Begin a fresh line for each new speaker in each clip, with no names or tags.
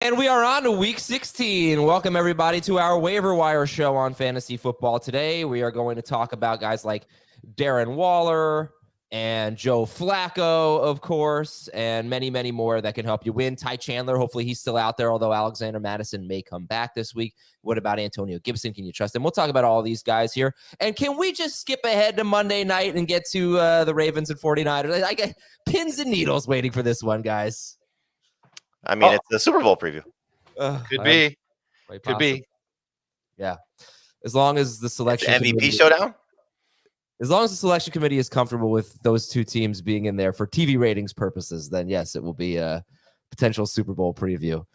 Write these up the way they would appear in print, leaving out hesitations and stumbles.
And we are on to week 16. Welcome, everybody, to our Waiver Wire show on fantasy football. Today, we are going to talk about guys like Darren Waller and Joe Flacco, of course, and many, many more that can help you win. Ty Chandler, hopefully he's still out there, although Alexander Madison may come back this week. What about Antonio Gibson? Can you trust him? We'll talk about all these guys here. And can we just skip ahead to Monday night and get to the Ravens and 49ers? I get pins and needles waiting for this one, guys.
I mean, it's the Super Bowl preview.
Could be.
Could be. Yeah. As long as the selection
MVP showdown?
As long as the selection committee is comfortable with those two teams being in there for TV ratings purposes, then yes, it will be a potential Super Bowl preview.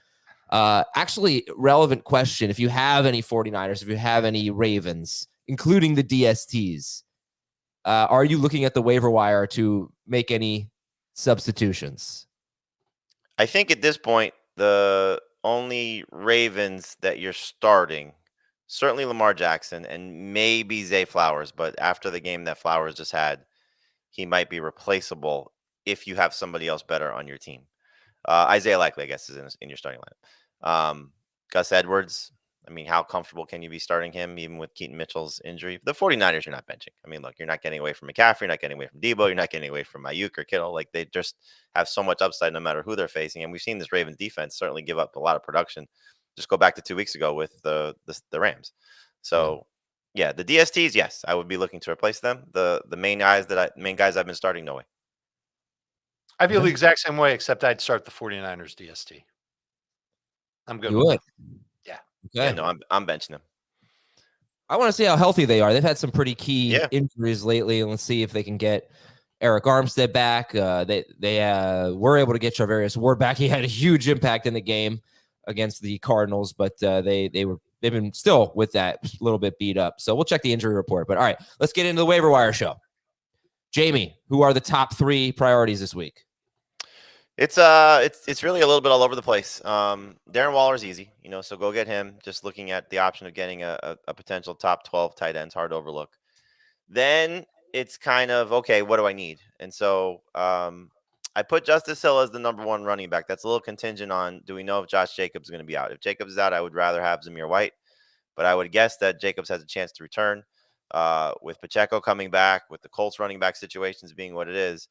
Actually, relevant question. If you have any 49ers, if you have any Ravens, including the DSTs, are you looking at the waiver wire to make any substitutions?
I think at this point, the only Ravens that you're starting, certainly Lamar Jackson and maybe Zay Flowers, but after the game that Flowers just had, he might be replaceable if you have somebody else better on your team. Isaiah Likely, I guess, is in your starting lineup. Gus Edwards, I mean, how comfortable can you be starting him even with Keaton Mitchell's injury? The 49ers, you're not benching. I mean, look, you're not getting away from McCaffrey, you're not getting away from Debo, you're not getting away from Ayuk or Kittle. Like, they just have so much upside no matter who they're facing. And we've seen this Ravens defense certainly give up a lot of production. Just go back to 2 weeks ago with the Rams. So, yeah, the DSTs, yes, I would be looking to replace them. The main guys I've been starting, no way.
I feel the exact same way, except I'd start the 49ers DST. I'm good.
You would?
Yeah.
Okay.
Yeah, no, I'm benching them.
I want to see how healthy they are. They've had some pretty key injuries lately, and let's see if they can get Eric Armstead back. They were able to get Charvarius Ward back. He had a huge impact in the game against the Cardinals, but they've been still with that a little bit beat up. So we'll check the injury report. But all right, let's get into the waiver wire show. Jamie, who are the top 3 priorities this week?
It's really a little bit all over the place. Darren Waller is easy, so go get him. Just looking at the option of getting a potential top 12 tight ends, hard to overlook. Then it's kind of, okay, what do I need? And so I put Justice Hill as the number 1 running back. That's a little contingent on, do we know if Josh Jacobs is going to be out? If Jacobs is out, I would rather have Zamir White, but I would guess that Jacobs has a chance to return. With Pacheco coming back, with the Colts running back situations being what it is,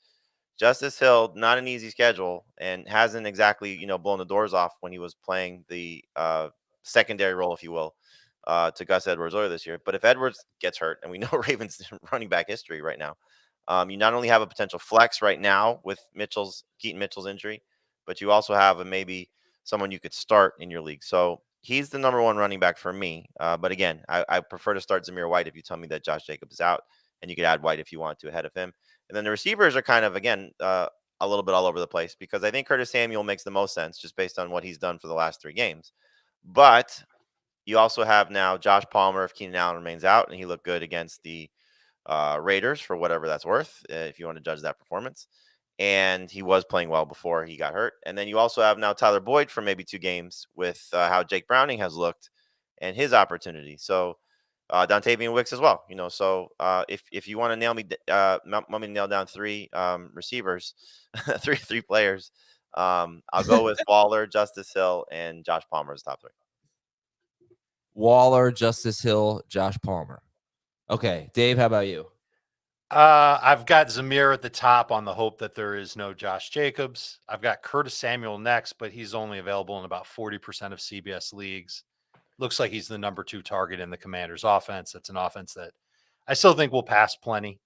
Justice Hill, not an easy schedule, and hasn't exactly, blown the doors off when he was playing the secondary role, if you will, to Gus Edwards earlier this year. But if Edwards gets hurt, and we know Ravens running back history right now, you not only have a potential flex right now with Keaton Mitchell's injury, but you also have maybe someone you could start in your league. So he's the number 1 running back for me. But again, I prefer to start Zamir White if you tell me that Josh Jacobs is out, and you could add White if you want to ahead of him. And then the receivers are kind of, again, a little bit all over the place, because I think Curtis Samuel makes the most sense just based on what he's done for the last 3 games. But you also have now Josh Palmer if Keenan Allen remains out, and he looked good against the Raiders for whatever that's worth, if you want to judge that performance. And he was playing well before he got hurt. And then you also have now Tyler Boyd for maybe 2 games with how Jake Browning has looked and his opportunity. So Dontavian Wicks as well, So if you want to nail me nail down 3 receivers, three players, I'll go with Waller, Justice Hill, and Josh Palmer as top 3.
Waller, Justice Hill, Josh Palmer. Okay, Dave, how about you?
I've got Zamir at the top on the hope that there is no Josh Jacobs. I've got Curtis Samuel next, but he's only available in about 40% of CBS leagues. Looks like he's the number 2 target in the Commanders' offense. That's an offense that I still think will pass plenty.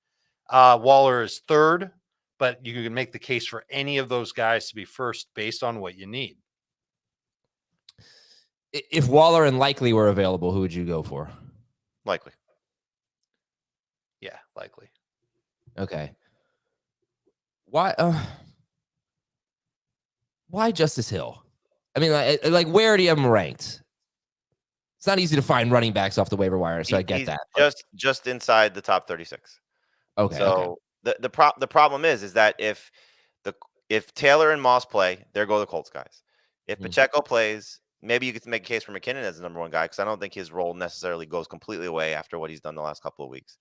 Waller is 3rd, but you can make the case for any of those guys to be first based on what you need.
If Waller and Likely were available, who would you go for?
Likely.
Yeah, Likely.
Okay. Why Justice Hill? I mean, like where do you have him ranked? It's not easy to find running backs off the waiver wire, so I get that.
Just inside the top 36.
Okay.
So the problem is that if Taylor and Moss play, there go the Colts guys. If Pacheco plays, maybe you could make a case for McKinnon as the number 1 guy, because I don't think his role necessarily goes completely away after what he's done the last couple of weeks.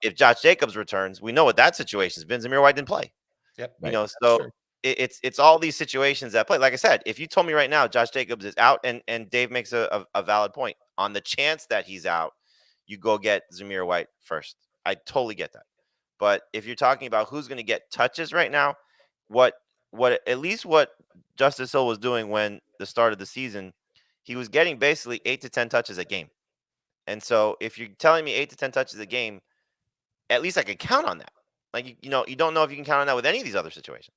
If Josh Jacobs returns, we know what that situation has been. Zamir White didn't play.
Yep.
Right. So it's all these situations that play. Like I said, if you told me right now Josh Jacobs is out, and Dave makes a valid point, on the chance that he's out, you go get Zamir White first. I totally get that. But if you're talking about who's going to get touches right now, what at least what Justice Hill was doing when the start of the season, he was getting basically 8 to 10 touches a game. And so if you're telling me 8 to 10 touches a game, at least I could count on that. Like, you don't know if you can count on that with any of these other situations.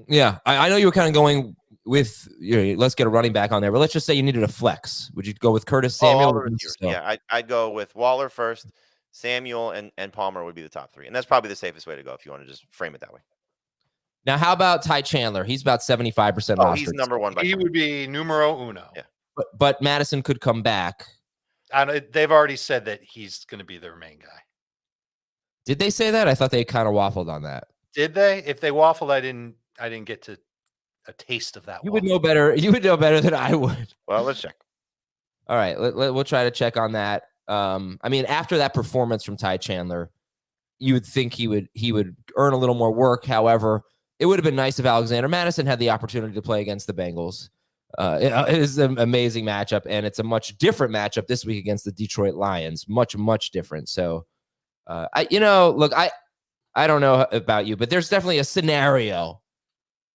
Yeah, I know you were kind of going with, let's get a running back on there, but let's just say you needed a flex. Would you go with Curtis Samuel?
All the receivers. Yeah, I'd go with Waller first, Samuel, and Palmer would be the top 3. And that's probably the safest way to go if you want to just frame it that way.
Now, how about Ty Chandler? He's about 75%.
Oh, he's number 1.
He would be numero uno.
Yeah.
But Madison could come back.
They've already said that he's going to be their main guy.
Did they say that? I thought they kind of waffled on that.
Did they? If they waffled, I didn't get to a taste of that.
You would know better. You would know better than I would.
Well, let's check.
All right, we'll try to check on that. I mean, after that performance from Ty Chandler, you would think he would earn a little more work. However, it would have been nice if Alexander Madison had the opportunity to play against the Bengals. It is an amazing matchup, and it's a much different matchup this week against the Detroit Lions. Much different. So, I don't know about you, but there's definitely a scenario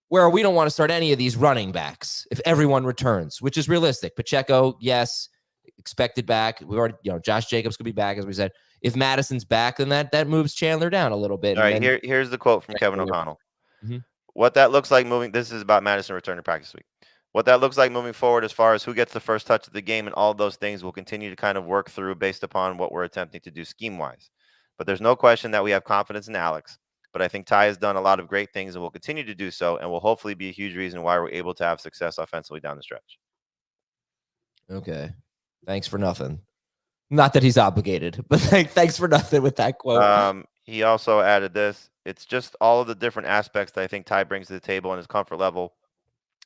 where we don't want to start any of these running backs if everyone returns, which is realistic. Pacheco, yes, expected back. We already, Josh Jacobs could be back, as we said. If Madison's back, then that moves Chandler down a little bit.
All right, here's the quote from Kevin O'Connell.
Mm-hmm.
What that looks like moving. This is about Madison return to practice week. What that looks like moving forward, as far as who gets the first touch of the game and all of those things, we'll continue to kind of work through based upon what we're attempting to do scheme wise. But there's no question that we have confidence in Alex. But I think Ty has done a lot of great things and will continue to do so, and will hopefully be a huge reason why we're able to have success offensively down the stretch.
Okay. Thanks for nothing. Not that he's obligated, but thanks for nothing with that quote.
He also added this. It's just all of the different aspects that I think Ty brings to the table and his comfort level,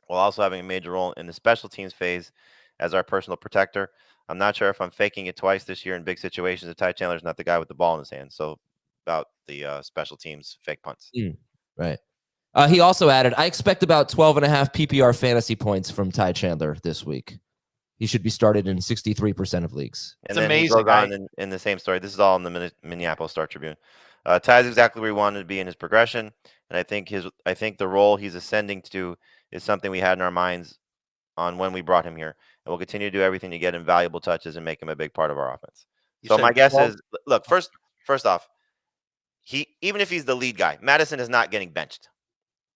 while also having a major role in the special teams phase as our personal protector. I'm not sure if I'm faking it twice this year in big situations if Ty Chandler's not the guy with the ball in his hand. So about the special teams fake punts.
Right. He also added, I expect about 12.5 PPR fantasy points from Ty Chandler this week. He should be started in 63% of leagues.
And then amazing. He goes on in the same story. This is all in the Minneapolis Star Tribune. Ty's exactly where he wanted to be in his progression, and I think the role he's ascending to is something we had in our minds on when we brought him here, and we'll continue to do everything to get him valuable touches and make him a big part of our offense. So my guess is, look, first off, even if he's the lead guy, Madison is not getting benched,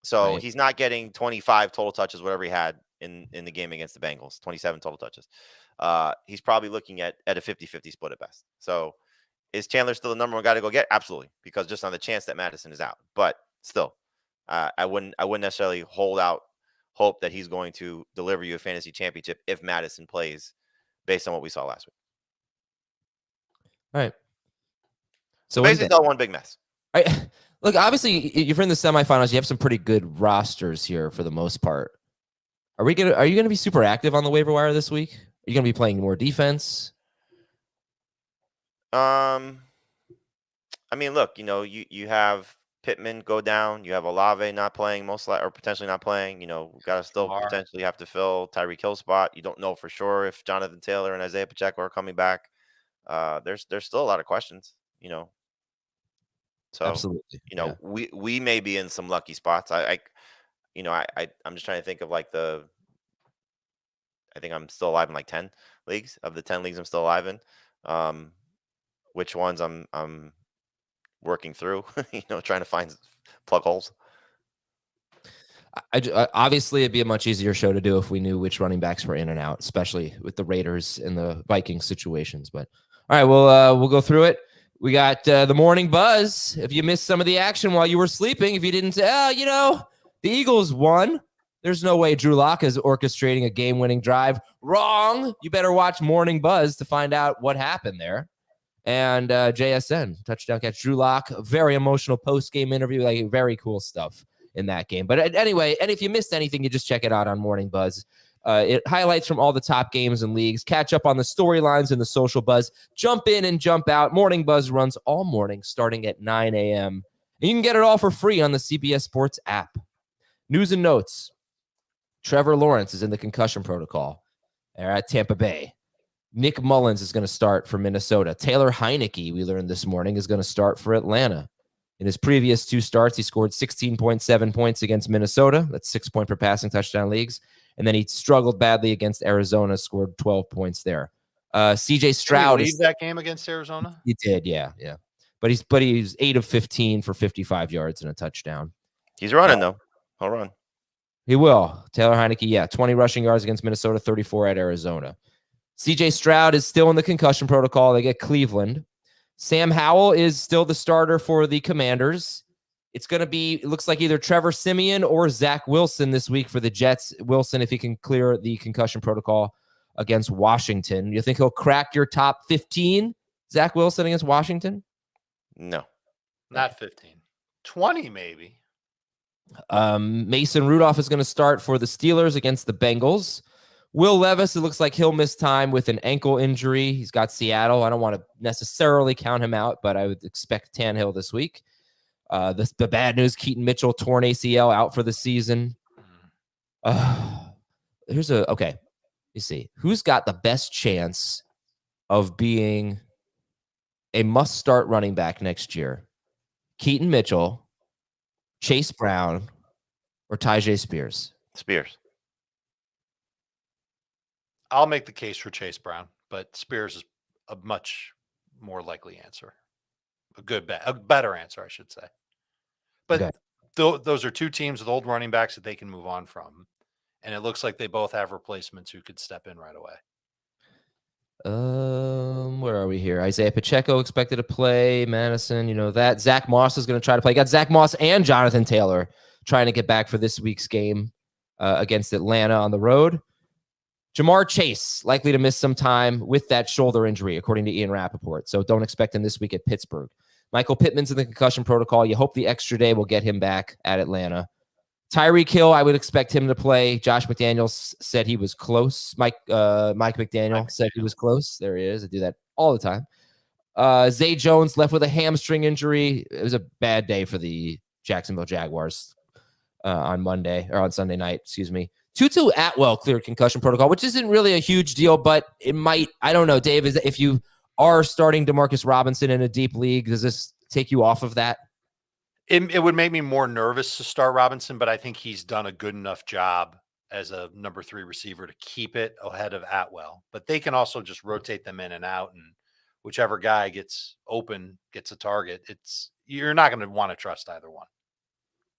so he's not getting 25 total touches, whatever he had in the game against the Bengals, 27 total touches. He's probably looking at a 50-50 split at best. So is Chandler still the number 1 guy to go get? Absolutely, because just on the chance that Madison is out. But still, I wouldn't necessarily hold out hope that he's going to deliver you a fantasy championship if Madison plays based on what we saw last week.
All right.
So basically, it's all one big mess.
All right. Look, obviously, if you're in the semifinals, you have some pretty good rosters here for the most part. Are you gonna be super active on the waiver wire this week? Are you gonna be playing more defense?
I mean, look, you have Pittman go down. You have Olave not playing, or potentially not playing. We've got to still potentially have to fill Tyreek Hill spot. You don't know for sure if Jonathan Taylor and Isaiah Pacheco are coming back. There's still a lot of questions. So
absolutely.
We may be in some lucky spots. I'm just trying to think of I think I'm still alive in 10 leagues. Of the 10 leagues I'm still alive in. Which ones I'm working through, trying to find plug holes.
Obviously, it'd be a much easier show to do if we knew which running backs were in and out, especially with the Raiders and the Vikings situations. But all right, we'll go through it. We got the morning buzz. If you missed some of the action while you were sleeping, if you didn't say, the Eagles won. There's no way Drew Lock is orchestrating a game-winning drive. Wrong. You better watch Morning Buzz to find out what happened there. And JSN, touchdown catch. Drew Lock, very emotional post-game interview, very cool stuff in that game. But anyway, and if you missed anything, you just check it out on Morning Buzz. It highlights from all the top games and leagues. Catch up on the storylines and the social buzz. Jump in and jump out. Morning Buzz runs all morning starting at 9 a.m. And you can get it all for free on the CBS Sports app. News and notes. Trevor Lawrence is in the concussion protocol. They're at Tampa Bay. Nick Mullins is going to start for Minnesota. Taylor Heineke, we learned this morning, is going to start for Atlanta. In his previous 2 starts, he scored 16.7 points against Minnesota. That's 6 point per passing touchdown leagues. And then he struggled badly against Arizona, scored 12 points there. CJ Stroud.
Did he leave that game against Arizona?
He did, yeah. But he's 8 of 15 for 55 yards and a touchdown.
He's running, though. He'll run.
He will. Taylor Heineke, 20 rushing yards against Minnesota, 34 at Arizona. CJ Stroud is still in the concussion protocol. They get Cleveland. Sam Howell is still the starter for the Commanders. It's going to be, it looks like either Trevor Siemian or Zach Wilson this week for the Jets. Wilson, if he can clear the concussion protocol against Washington. You think he'll crack your top 15, Zach Wilson against Washington?
No.
Not 15. 20 maybe.
Mason Rudolph is going to start for the Steelers against the Bengals. Will Levis, it looks like he'll miss time with an ankle injury. He's got Seattle. I don't want to necessarily count him out, but I would expect Tannehill this week. The bad news, Keaton Mitchell torn ACL out for the season. Okay. You see, who's got the best chance of being a must-start running back next year? Keaton Mitchell, Chase Brown, or Tyjae Spears?
Spears.
I'll make the case for Chase Brown, but Spears is a much more likely answer. A better answer, I should say. But
okay.
Those are 2 teams with old running backs that they can move on from. And it looks like they both have replacements who could step in right away.
Where are we here? Isaiah Pacheco expected to play. Madison, you know that. Zach Moss is going to try to play. Got Zach Moss and Jonathan Taylor trying to get back for this week's game against Atlanta on the road. Jamar Chase likely to miss some time with that shoulder injury, according to Ian Rappaport. So don't expect him this week at Pittsburgh. Michael Pittman's in the concussion protocol. You hope the extra day will get him back at Atlanta. Tyreek Hill, I would expect him to play. Josh McDaniels said he was close. Mike McDaniel said he was close. There he is. I do that all the time. Zay Jones left with a hamstring injury. It was a bad day for the Jacksonville Jaguars on Sunday night. Excuse me. Tutu Atwell cleared concussion protocol, which isn't really a huge deal, but it might. I don't know, Dave. If you are starting DeMarcus Robinson in a deep league, does this take you off of that?
It would make me more nervous to start Robinson, but I think he's done a good enough job as a number 3 receiver to keep it ahead of Atwell. But they can also just rotate them in and out, and whichever guy gets open gets a target. You're not going to want to trust either one.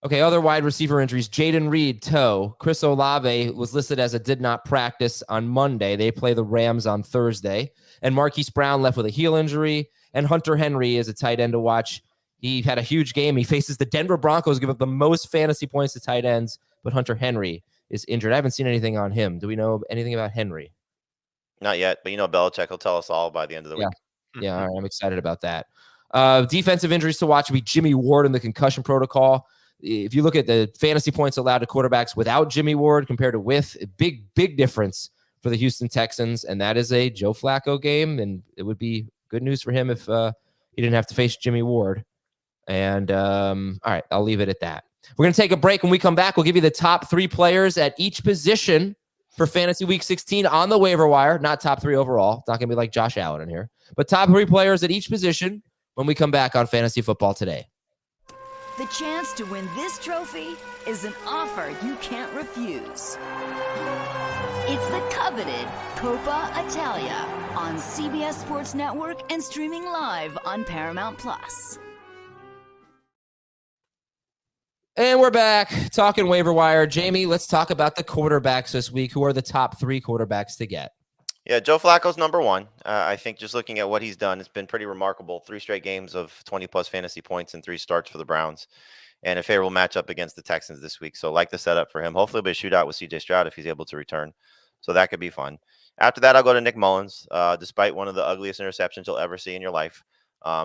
Okay, other wide receiver injuries. Jaden Reed, toe. Chris Olave was listed as a did not practice on Monday. They play the Rams on Thursday. And Marquise Brown left with a heel injury. And Hunter Henry is a tight end to watch. He had a huge game. He faces the Denver Broncos, give up the most fantasy points to tight ends, but Hunter Henry is injured. I haven't seen anything on him. Do we know anything about Henry?
Not yet, but Belichick will tell us all by the end of the week.
Yeah, all right, I'm excited about that. Defensive injuries to watch would be Jimmy Ward in the concussion protocol. If you look at the fantasy points allowed to quarterbacks without Jimmy Ward compared to with, a big difference for the Houston Texans, and that is a Joe Flacco game, and it would be good news for him if he didn't have to face Jimmy Ward. And all right, I'll leave it at that. We're going to take a break. When we come back, we'll give you the top 3 players at each position for Fantasy Week 16 on the waiver wire. Not top 3 overall. It's not going to be like Josh Allen in here, but top 3 players at each position when we come back on Fantasy Football Today.
The chance to win this trophy is an offer you can't refuse. It's the coveted Coppa Italia on CBS Sports Network and streaming live on Paramount Plus.
And we're back talking waiver wire. Jamie, let's talk about the quarterbacks this week. Who are the top 3 quarterbacks to get?
Yeah, Joe Flacco's number 1. I think just looking at what he's done, it's been pretty remarkable. 3 straight games of 20-plus fantasy points and 3 starts for the Browns, and a favorable matchup against the Texans this week. So like the setup for him. Hopefully it'll be a shootout with CJ Stroud if he's able to return. So that could be fun. After that, I'll go to Nick Mullins. Despite one of the ugliest interceptions you'll ever see in your life,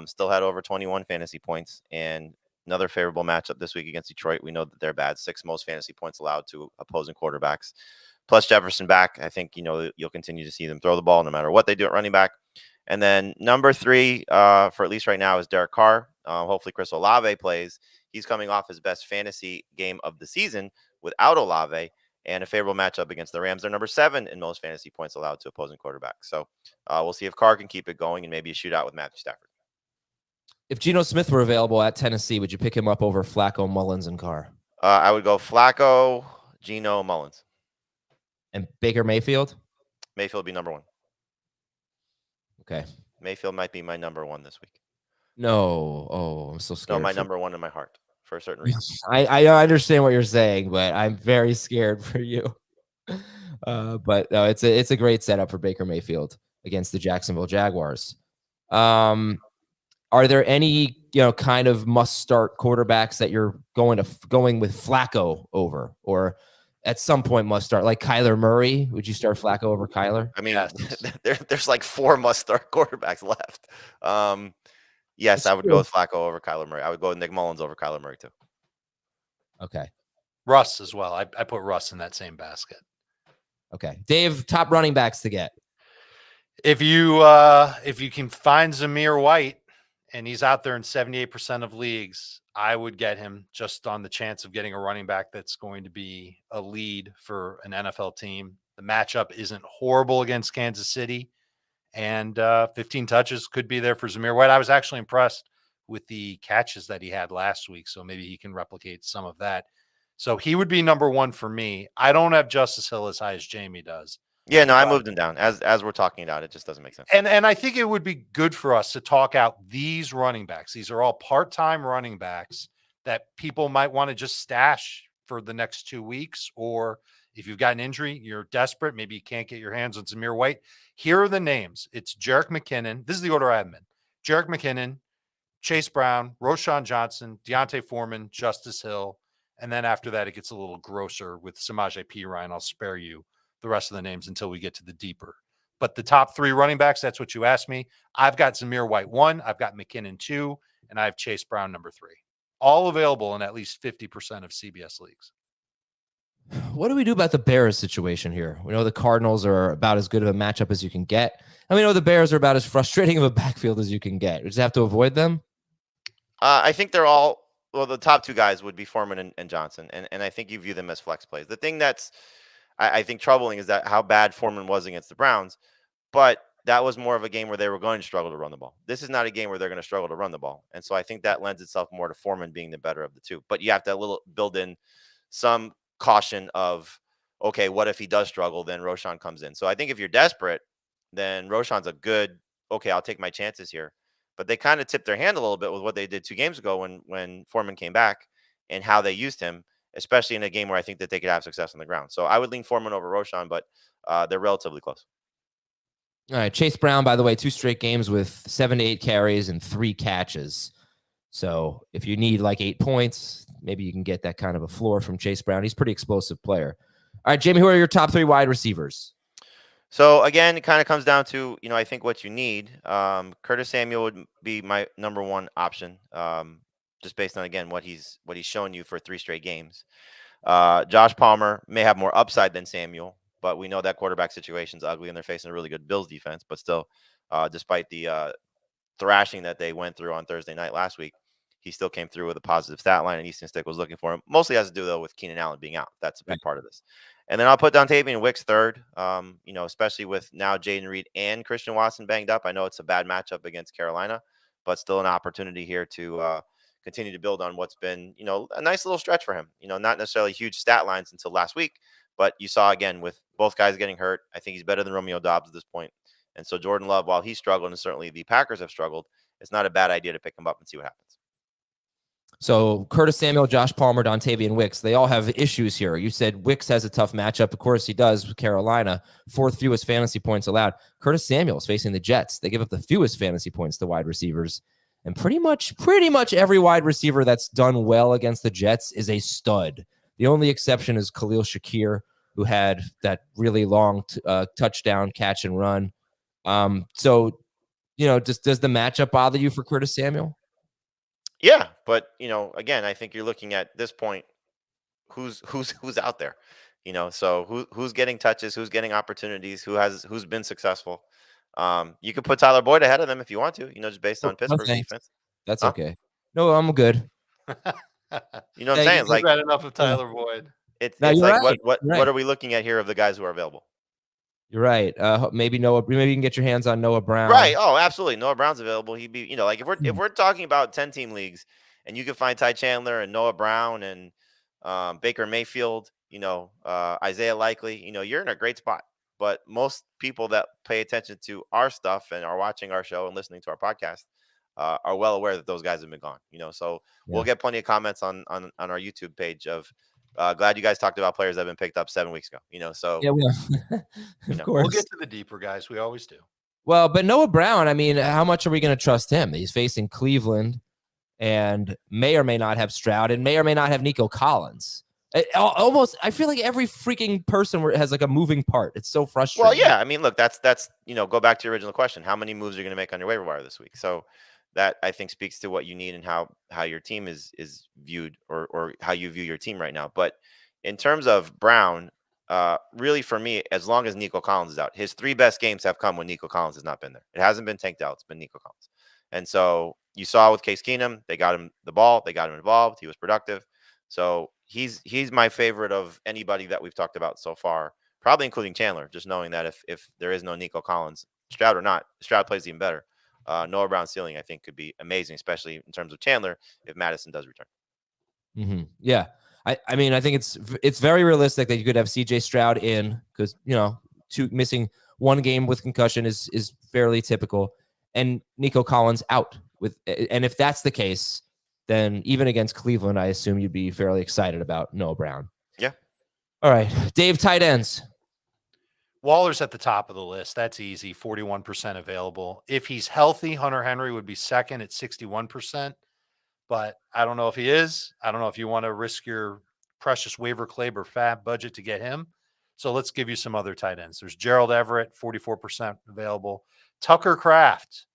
still had over 21 fantasy points and another favorable matchup this week against Detroit. We know that they're bad. 6 most fantasy points allowed to opposing quarterbacks. Plus Jefferson back. I think, you'll continue to see them throw the ball no matter what they do at running back. And then number 3 for at least right now is Derek Carr. Hopefully Chris Olave plays. He's coming off his best fantasy game of the season without Olave, and a favorable matchup against the Rams. They're number 7 in most fantasy points allowed to opposing quarterbacks. So we'll see if Carr can keep it going and maybe a shootout with Matthew Stafford.
If Geno Smith were available at Tennessee, would you pick him up over Flacco, Mullins, and Carr?
I would go Flacco, Geno, Mullins.
And Baker Mayfield?
Mayfield would be number 1.
Okay.
Mayfield might be my number 1 this week.
No. Oh, I'm so scared.
No, my number 1 in my heart for a certain reason.
I understand what you're saying, but I'm very scared for you. But no, it's a great setup for Baker Mayfield against the Jacksonville Jaguars. Are there any kind of must-start quarterbacks that you're going with Flacco over, or at some point must start, like Kyler Murray? Would you start Flacco over Kyler?
I mean, there's like 4 must-start quarterbacks left. Yes, I would go with Flacco over Kyler Murray. I would go with Nick Mullins over Kyler Murray too.
Okay.
Russ as well. I put Russ in that same basket.
Okay. Dave, top running backs to get.
If you can find Zamir White and he's out there in 78% of leagues, I would get him just on the chance of getting a running back that's going to be a lead for an NFL team. The matchup isn't horrible against Kansas City, and 15 touches could be there for Zamir White. I was actually impressed with the catches that he had last week, so maybe he can replicate some of that. So he would be number 1 for me. I don't have Justice Hill as high as Jamie does.
Yeah, no, I moved him down. As we're talking about, it just doesn't make sense.
And I think it would be good for us to talk out these running backs. These are all part-time running backs that people might want to just stash for the next 2 weeks. Or if you've got an injury, you're desperate, maybe you can't get your hands on Zamir White. Here are the names. It's Jerick McKinnon. This is the order I have them in. Jerick McKinnon, Chase Brown, Roshan Johnson, Deontay Foreman, Justice Hill. And then after that, it gets a little grosser with Samaje Perine. I'll spare you the rest of the names until we get to the deeper. But the top 3 running backs, that's what you asked me. I've got Zamir White 1, I've got McKinnon 2, and I have Chase Brown number 3. All available in at least 50% of CBS leagues.
What do we do about the Bears situation here? We know the Cardinals are about as good of a matchup as you can get. And we know the Bears are about as frustrating of a backfield as you can get. We just have to avoid them?
I think they're all, well, the top 2 guys would be Foreman and Johnson. And I think you view them as flex plays. The thing that's, I think, troubling is that how bad Foreman was against the Browns. But that was more of a game where they were going to struggle to run the ball. This is not a game where they're going to struggle to run the ball. And so I think that lends itself more to Foreman being the better of the 2. But you have to build in some caution of, okay, what if he does struggle? Then Roshan comes in. So I think if you're desperate, then Roshan's a good, okay, I'll take my chances here. But they kind of tipped their hand a little bit with what they did 2 games ago when Foreman came back and how they used him, especially in a game where I think that they could have success on the ground. So I would lean Foreman over Roshan, but they're relatively close.
All right. Chase Brown, by the way, 2 straight games with 7 to 8 carries and 3 catches. So if you need like 8 points, maybe you can get that kind of a floor from Chase Brown. He's a pretty explosive player. All right, Jamie, who are your top 3 wide receivers?
So again, it kind of comes down to, I think what you need. Curtis Samuel would be my number 1 option, just based on, again, what he's shown you for 3 straight games. Josh Palmer may have more upside than Samuel, but we know that quarterback situation's ugly and they're facing a really good Bills defense. But still, despite the thrashing that they went through on Thursday night last week, he still came through with a positive stat line, and Easton Stick was looking for him. Mostly has to do, though, with Keenan Allen being out. That's a big part of this. And then I'll put Dontavian Wicks 3rd, especially with now Jaden Reed and Christian Watson banged up. I know it's a bad matchup against Carolina, but still an opportunity here to continue to build on what's been, a nice little stretch for him. Not necessarily huge stat lines until last week, but you saw, again, with both guys getting hurt, I think he's better than Romeo Doubs at this point. And so Jordan Love, while he's struggled, and certainly the Packers have struggled, it's not a bad idea to pick him up and see what happens.
So Curtis Samuel, Josh Palmer, Dontavian Wicks, they all have issues here. You said Wicks has a tough matchup. Of course he does with Carolina. 4th fewest fantasy points allowed. Curtis Samuel is facing the Jets. They give up the fewest fantasy points to wide receivers. And pretty much every wide receiver that's done well against the Jets is a stud. The only exception is Khalil Shakir, who had that really long touchdown catch and run. Does the matchup bother you for Curtis Samuel?
Yeah, but again, I think you're looking at this point, who's out there, so who's getting touches, who's getting opportunities, who's been successucil. You could put Tyler Boyd ahead of them if you want to, just based on Pittsburgh's defense.
That's okay. No, I'm good.
You know what I'm saying?
Like, had enough of Tyler Boyd.
No,
it's
you're
like
right.
what
You're right.
what are we looking at here of the guys who are available?
You're right. Maybe Noah. Maybe you can get your hands on Noah Brown.
Right. Oh, absolutely. Noah Brown's available. He'd be, like if
Hmm.
we're talking about 10-team leagues, and you can find Ty Chandler and Noah Brown and Baker Mayfield, Isaiah Likely, you're in a great spot. But most people that pay attention to our stuff and are watching our show and listening to our podcast are well aware that those guys have been gone. So we'll
Yeah.
get plenty of comments on our YouTube page of glad you guys talked about players that have been picked up 7 weeks ago. So
Yeah. Well,
You
of
know,
course.
We'll get to the deeper guys. We always do.
Well, but Noah Brown, I mean, how much are we going to trust him? He's facing Cleveland and may or may not have Stroud and may or may not have Nico Collins. I feel like every freaking person has like a moving part. It's so frustrating.
well, yeah. I mean, look, that's go back to your original question. How many moves are you going to make on your waiver wire this week? So that I think speaks to what you need and how your team is viewed or how you view your team right now. But in terms of Brown, really for me, as long as Nico Collins is out, his 3 best games have come when Nico Collins has not been there. It hasn't been Tank Dell, it's been Nico Collins. And so you saw with Case Keenum, they got him the ball, they got him involved, he was productive. So he's my favorite of anybody that we've talked about so far, probably including Chandler, just knowing that if there is no Nico Collins, Stroud or not, Stroud plays even better. Noah Brown's ceiling, I think, could be amazing, especially in terms of Chandler if Madison does return.
Mm-hmm. Yeah. I mean, I think it's very realistic that you could have CJ Stroud in because, missing 1 game with concussion is fairly typical, and Nico Collins out and if that's the case, then even against Cleveland, I assume you'd be fairly excited about Noah Brown.
Yeah.
All right. Dave, tight ends.
Waller's at the top of the list. That's easy. 41% available. If he's healthy, Hunter Henry would be second at 61%. But I don't know if he is. I don't know if you want to risk your precious waiver claim or fab budget to get him. So let's give you some other tight ends. There's Gerald Everett, 44% available. Tucker Kraft.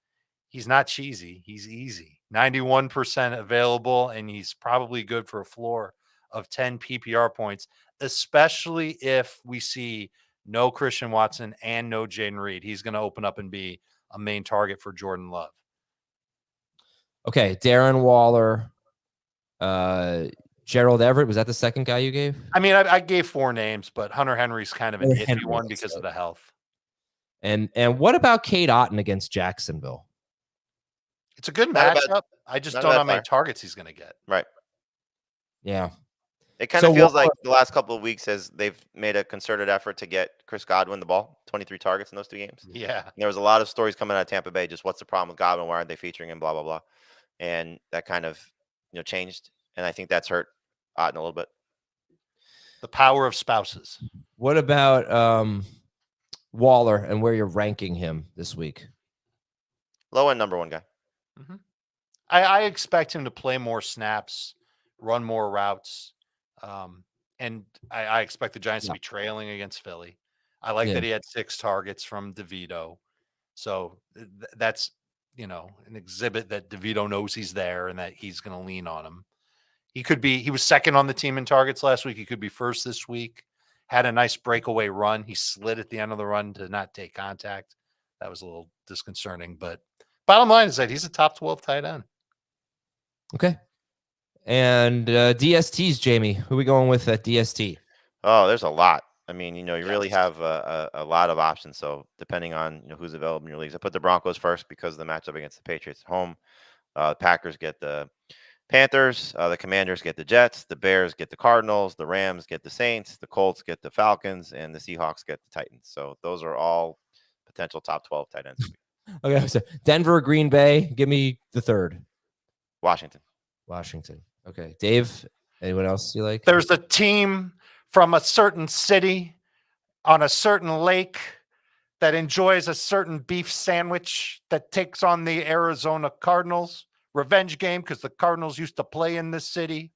He's not cheesy. He's easy. 91% available, and he's probably good for a floor of 10 PPR points, especially if we see no Christian Watson and no Jaden Reed. He's going to open up and be a main target for Jordan Love.
Okay, Darren Waller, Gerald Everett. Was that the second guy you gave?
I mean, I gave 4 names, but Hunter Henry's kind of an iffy one because of the health.
And what about Cade Otton against Jacksonville?
It's a good
Not a
matchup.
bad-
I just
not a
don't know
bad
how many
fire.
targets he's going to get.
Right.
Yeah.
It kind of
So
feels
Waller-
like the last couple of weeks as they've made a concerted effort to get Chris Godwin the ball, 23 targets in those 2 games.
Yeah.
And there was a lot of stories coming out of Tampa Bay, just what's the problem with Godwin? Why aren't they featuring him? Blah, blah, blah. And that kind of, changed. And I think that's hurt Otton a little bit.
The power of spouses.
What about Waller and where you're ranking him this week?
Low end number 1 guy.
Mm-hmm. I expect him to play more snaps, run more routes. And I expect the Giants to be trailing against Philly. I like that he had 6 targets from DeVito. So that's, an exhibit that DeVito knows he's there and that he's going to lean on him. He was second on the team in targets last week. He could be first this week. Had a nice breakaway run. He slid at the end of the run to not take contact. That was a little disconcerting, but bottom line is that he's a top 12 tight end.
Okay. And DSTs, Jamie, who are we going with at DST?
Oh, there's a lot. I mean, you really have a lot of options. So depending on who's available in your leagues, I put the Broncos first because of the matchup against the Patriots at home. The Packers get the Panthers. The Commanders get the Jets. The Bears get the Cardinals. The Rams get the Saints. The Colts get the Falcons, and the Seahawks get the Titans. So those are all potential top 12 tight ends.
Okay, so Denver, Green Bay. Give me the third.
Washington.
Okay, Dave. Anyone else you like?
There's a team from a certain city on a certain lake that enjoys a certain beef sandwich that takes on the Arizona Cardinals. Revenge game because the Cardinals used to play in this city.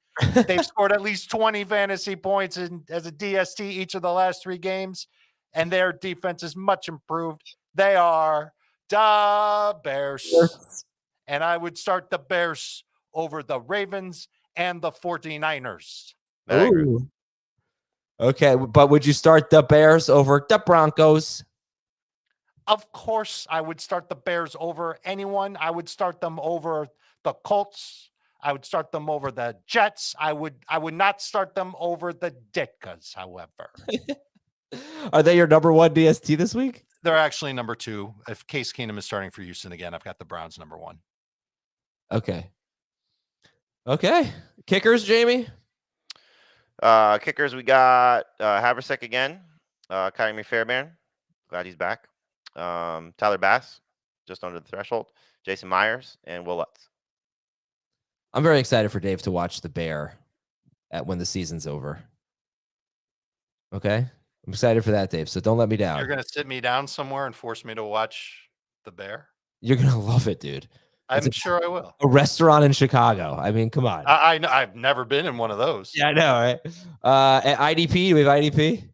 They've scored at least 20 fantasy points as a DST each of the last 3 games, and their defense is much improved. They are the Bears, and I would start the Bears over the Ravens and the 49ers.
Ooh. Okay, but would you start the Bears over the Broncos?
Of course, I would start the Bears over anyone. I would start them over the Colts. I would start them over the Jets. I would not start them over the Ditkas, however.
Are they your number one DST this week?
They're actually number 2. If Case Keenum is starting for Houston again, I've got the Browns number 1.
Okay. Kickers, Jamie?
Kickers, we got Haversick again. Kyrie Fairbairn. Glad he's back. Tyler Bass, just under the threshold. Jason Myers and Will Lutz.
I'm very excited for Dave to watch the Bear when the season's over. Okay? I'm excited for that, Dave. So don't let me down.
You're going to sit me down somewhere and force me to watch the Bear?
You're going to love it, dude.
I'm sure I will.
A restaurant in Chicago. I mean, come on.
I know. I've never been in one of those.
Yeah, I know, right? At IDP, do we have IDP?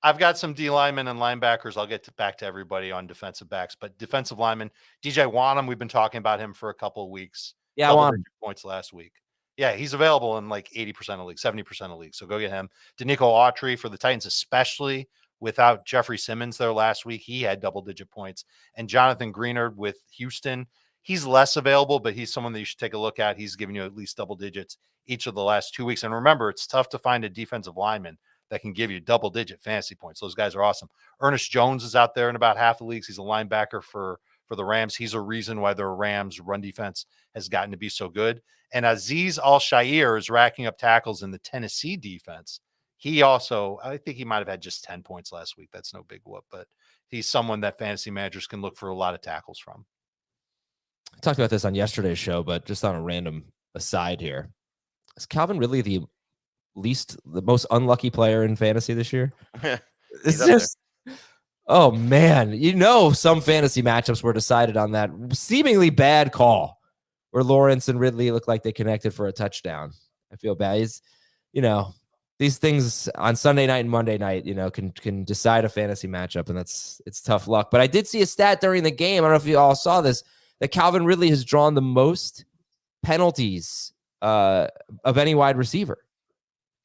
I've got some D linemen and linebackers. I'll get back to everybody on defensive backs, but defensive lineman, DJ Wanham, we've been talking about him for a couple of weeks.
Yeah, I want him.
Points last week. Yeah, he's available in like 80% of leagues, 70% of leagues. So go get him. Danico Autry for the Titans, especially without Jeffrey Simmons there last week. He had double-digit points. And Jonathan Greenard with Houston, he's less available, but he's someone that you should take a look at. He's giving you at least double digits each of the last 2 weeks. And remember, it's tough to find a defensive lineman that can give you double-digit fantasy points. Those guys are awesome. Ernest Jones is out there in about half the leagues. He's a linebacker for the Rams. He's a reason why the Rams' run defense has gotten to be so good. And Azeez Al-Shaair is racking up tackles in the Tennessee defense. He also, I think he might have had just 10 points last week. That's no big whoop, but he's someone that fantasy managers can look for a lot of tackles from.
I talked about this on yesterday's show, but just on a random aside here. Is Calvin Ridley the most unlucky player in fantasy this year? It's just, oh man, some fantasy matchups were decided on that seemingly bad call where Lawrence and Ridley look like they connected for a touchdown. I feel bad. These things on Sunday night and Monday night, can decide a fantasy matchup, and it's tough luck. But I did see a stat during the game. I don't know if you all saw this, that Calvin Ridley has drawn the most penalties of any wide receiver.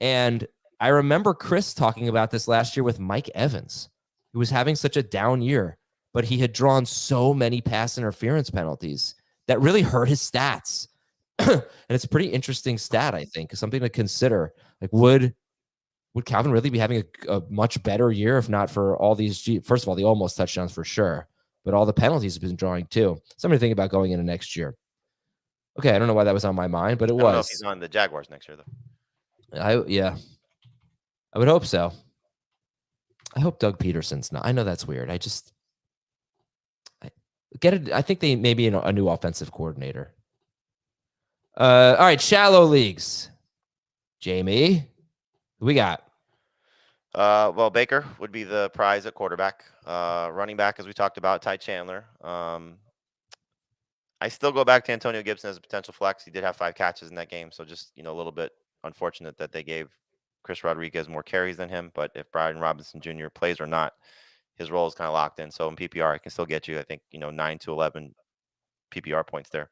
And I remember Chris talking about this last year with Mike Evans, who was having such a down year, but he had drawn so many pass interference penalties that really hurt his stats. And it's a pretty interesting stat, I think, something to consider. Like, would Calvin Ridley be having a much better year if not for all these, first of all, the almost touchdowns for sure, but all the penalties have been drawing too. Something to think about going into next year. Okay, I don't know why that was on my mind, but it was.
I don't know if he's on the Jaguars next year, though.
I would hope so. I hope Doug Peterson's not. I know that's weird. I get it. I think they may be a new offensive coordinator. All right, shallow leagues. Jamie, who we got?
Well, Baker would be the prize at quarterback. Running back, as we talked about, Ty Chandler. I still go back to Antonio Gibson as a potential flex. He did have 5 catches in that game, so just a little bit unfortunate that they gave Chris Rodriguez more carries than him. But if Brian Robinson Jr. plays or not, his role is kind of locked in. So in PPR, I can still get you, I think, 9 to 11 PPR points there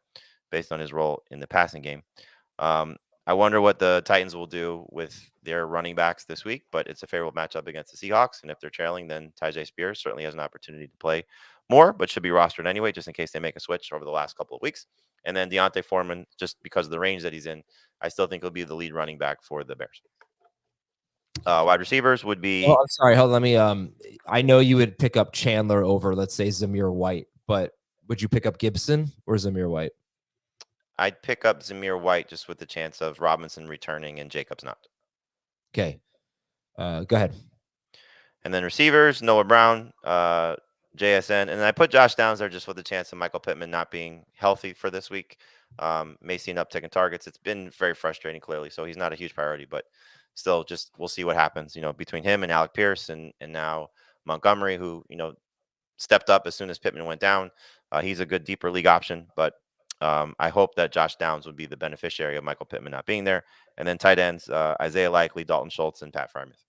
based on his role in the passing game. I wonder what the Titans will do with their running backs this week, but it's a favorable matchup against the Seahawks. And if they're trailing, then Tyjae Spears certainly has an opportunity to play more, but should be rostered anyway, just in case they make a switch over the last couple of weeks. And then Deontay Foreman, just because of the range that he's in, I still think he'll be the lead running back for the Bears. Wide receivers would be.
Oh, I'm sorry. Hold on. Let me. I know you would pick up Chandler over, let's say, Zamir White, but would you pick up Gibson or Zamir White?
I'd pick up Zamir White just with the chance of Robinson returning and Jacobs not.
Okay. Go ahead.
And then receivers, Noah Brown, JSN. And I put Josh Downs there just with the chance of Michael Pittman not being healthy for this week. May see an uptick in targets. It's been very frustrating, clearly. So he's not a huge priority, but still just we'll see what happens, between him and Alec Pierce and now Montgomery, who, stepped up as soon as Pittman went down. He's a good deeper league option, but I hope that Josh Downs would be the beneficiary of Michael Pittman not being there. And then tight ends, Isaiah Likely, Dalton Schultz, and Pat Freiermuth.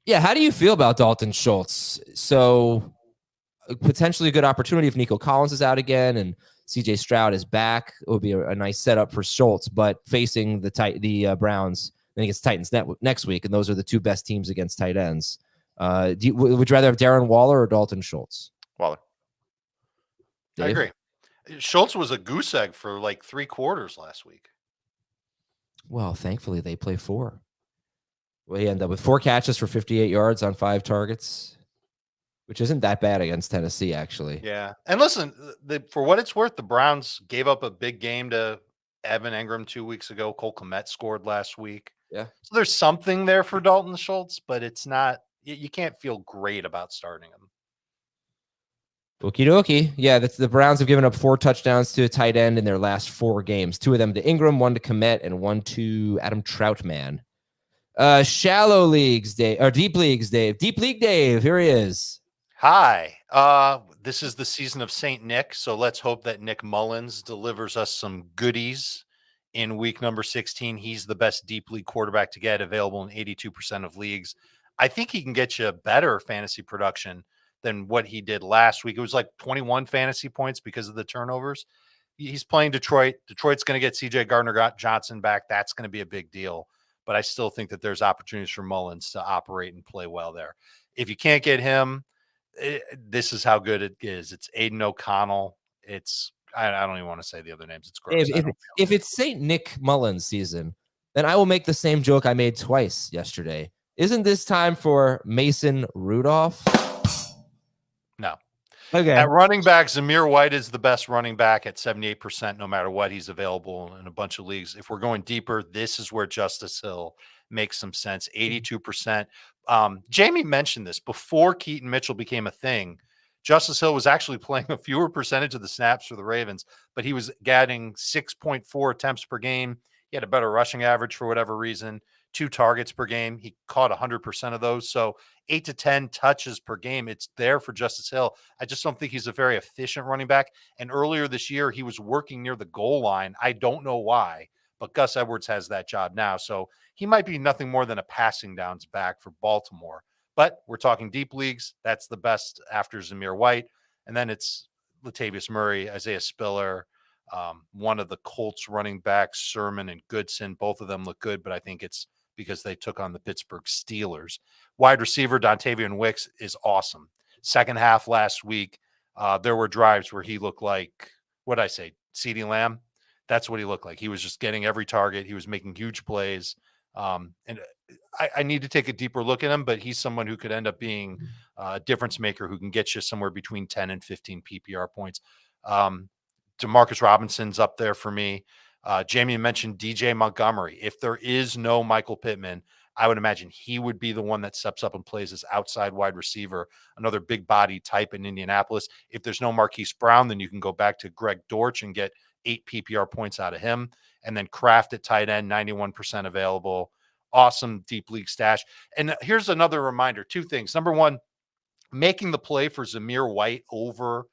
Yeah,
how do you feel about Dalton Schultz? So potentially a good opportunity if Nico Collins is out again and CJ Stroud is back. It would be a nice setup for Schultz, but facing the Browns, I think it's Titans next week, and those are the 2 best teams against tight ends. Would you rather have Darren Waller or Dalton Schultz?
Waller.
Dave? I agree. Schultz was a goose egg for like 3 quarters last week.
Well, thankfully they play 4. Well, he ended up with 4 catches for 58 yards on 5 targets, which isn't that bad against Tennessee, actually.
Yeah. And listen, for what it's worth, the Browns gave up a big game to Evan Ingram 2 weeks ago. Cole Kmet scored last week.
Yeah.
So there's something there for Dalton Schultz, but it's not, you can't feel great about starting him.
Okie dokie. Yeah, the Browns have given up 4 touchdowns to a tight end in their last 4 games. 2 of them to Ingram, 1 to Kmet, and 1 to Adam Troutman. Shallow leagues, Dave, or deep leagues, Dave. Deep league Dave, here he is.
Hi. This is the season of St. Nick, so let's hope that Nick Mullins delivers us some goodies in week number 16. He's the best deep league quarterback to get, available in 82% of leagues. I think he can get you better fantasy production than what he did last week. It was like 21 fantasy points because of the turnovers. He's playing Detroit. Detroit's going to get CJ Gardner-Johnson back. That's going to be a big deal. But I still think that there's opportunities for Mullins to operate and play well there. If you can't get him, this is how good it is. It's Aiden O'Connell. I don't even want to say the other names. It's gross.
If it's St. Nick Mullins season, then I will make the same joke I made twice yesterday. Isn't this time for Mason Rudolph?
No.
Okay.
At running back, Zamir White is the best running back at 78%, no matter what. He's available in a bunch of leagues. If we're going deeper, this is where Justice Hill makes some sense. 82%. Jamie mentioned this before Keaton Mitchell became a thing. Justice Hill was actually playing a fewer percentage of the snaps for the Ravens, but he was getting 6.4 attempts per game. He had a better rushing average for whatever reason, 2 targets per game. He caught 100% of those. So 8 to 10 touches per game. It's there for Justice Hill. I just don't think he's a very efficient running back. And earlier this year, he was working near the goal line. I don't know why, but Gus Edwards has that job now. So he might be nothing more than a passing downs back for Baltimore. But we're talking deep leagues. That's the best after Zamir White. And then it's Latavius Murray, Isaiah Spiller, one of the Colts running backs, Sermon and Goodson. Both of them look good, but I think it's because they took on the Pittsburgh Steelers. Wide receiver Dontavian Wicks is awesome. Second half last week, there were drives where he looked like, what did I say, CeeDee Lamb? That's what he looked like. He was just getting every target. He was making huge plays. And I need to take a deeper look at him, but he's someone who could end up being a difference maker who can get you somewhere between 10 and 15 PPR points. Demarcus Robinson's up there for me. Jamie mentioned DJ Montgomery. If there is no Michael Pittman, I would imagine he would be the one that steps up and plays as outside wide receiver, another big body type in Indianapolis. If there's no Marquise Brown, then you can go back to Greg Dortch and get 8 PPR points out of him. And then Kraft at tight end, 91% available. Awesome deep league stash. And here's another reminder, 2 things. Number one, making the play for Zamir White over,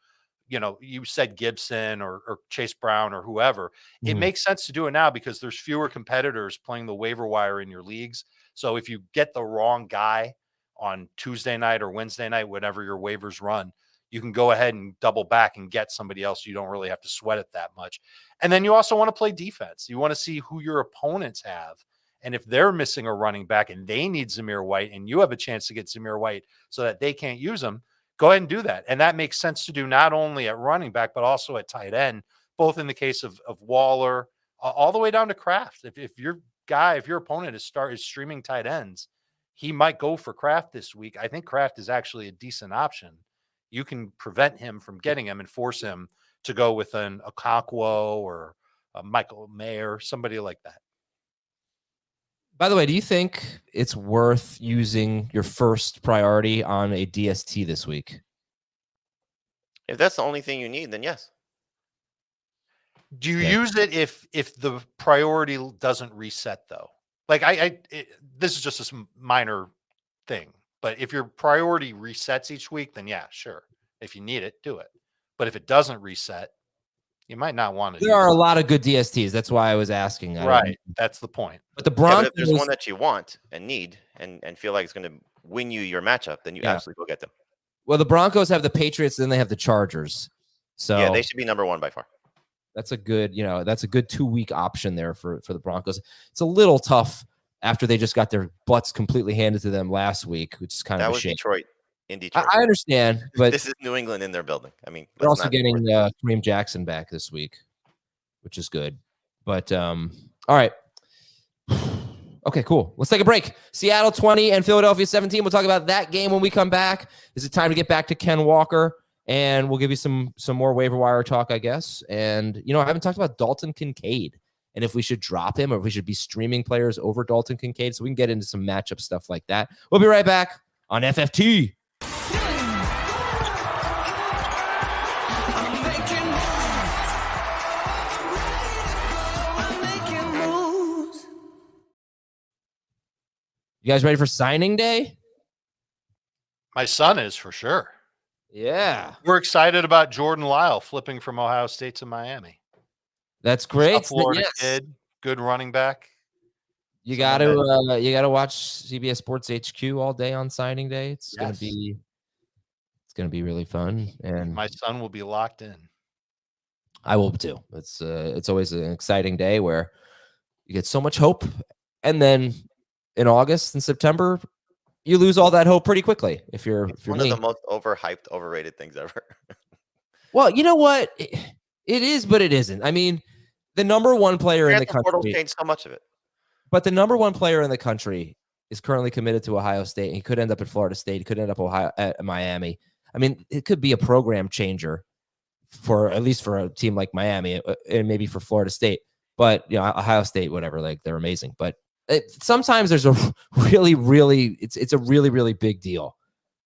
you said Gibson or Chase Brown or whoever. It makes sense to do it now because there's fewer competitors playing the waiver wire in your leagues. So if you get the wrong guy on Tuesday night or Wednesday night, whenever your waivers run, you can go ahead and double back and get somebody else. You don't really have to sweat it that much. And then you also want to play defense. You want to see who your opponents have. And if they're missing a running back and they need Zamir White and you have a chance to get Zamir White so that they can't use him, go ahead and do that. And that makes sense to do not only at running back, but also at tight end, both in the case of Waller, all the way down to Kraft. If your opponent is streaming tight ends, he might go for Kraft this week. I think Kraft is actually a decent option. You can prevent him from getting him and force him to go with an Okonkwo or a Michael Mayer, somebody like that.
By the way, do you think it's worth using your first priority on a DST this week?
If that's the only thing you need, then yes.
Do you use it if the priority doesn't reset though? Like this is just a minor thing, but if your priority resets each week, then yeah, sure. If you need it, do it. But if it doesn't reset, you might not want to.
There are a lot of good DSTs. That's why I was asking.
Right. That's the point.
But the Broncos,
but if there's one that you want and need and feel like it's going to win you your matchup, then you absolutely go get them.
Well, the Broncos have the Patriots, then they have the Chargers. So
yeah, they should be number 1 by far.
That's a good, that's a good 2-week option there for the Broncos. It's a little tough after they just got their butts completely handed to them last week, which is kind of a shame.
Detroit. in Detroit.
I understand, but
This is New England in their building. I mean,
they're
let's
also
not
getting Kareem Jackson back this week, which is good. But all right. Okay, cool. Let's take a break. Seattle 20 and Philadelphia 17. We'll talk about that game when we come back. Is it time to get back to Ken Walker? And we'll give you some more waiver wire talk, I guess. And, I haven't talked about Dalton Kincaid and if we should drop him or if we should be streaming players over Dalton Kincaid. So we can get into some matchup stuff like that. We'll be right back on FFT. You guys ready for signing day?
My son is for sure.
Yeah.
We're excited about Jordan Lyle flipping from Ohio State to Miami.
That's great.
South Florida
Yes.
kid, good running back.
You got to watch CBS Sports HQ all day on signing day. It's going to be really fun, and
My son will be locked in.
I will too. It's always an exciting day where you get so much hope, and then in August and September, you lose all that hope pretty quickly. If you're
one
me.
of the most overhyped, overrated things ever.
Well, you know what? It is, but it isn't. I mean, the number one player in the country
changed so much of it.
But the number one player in the country is currently committed to Ohio State. And he could end up at Florida State. He could end up at Miami. I mean, it could be a program changer for at least for a team like Miami and maybe for Florida State. But Ohio State, whatever, like they're amazing. But sometimes there's a really, really, it's a really, really big deal.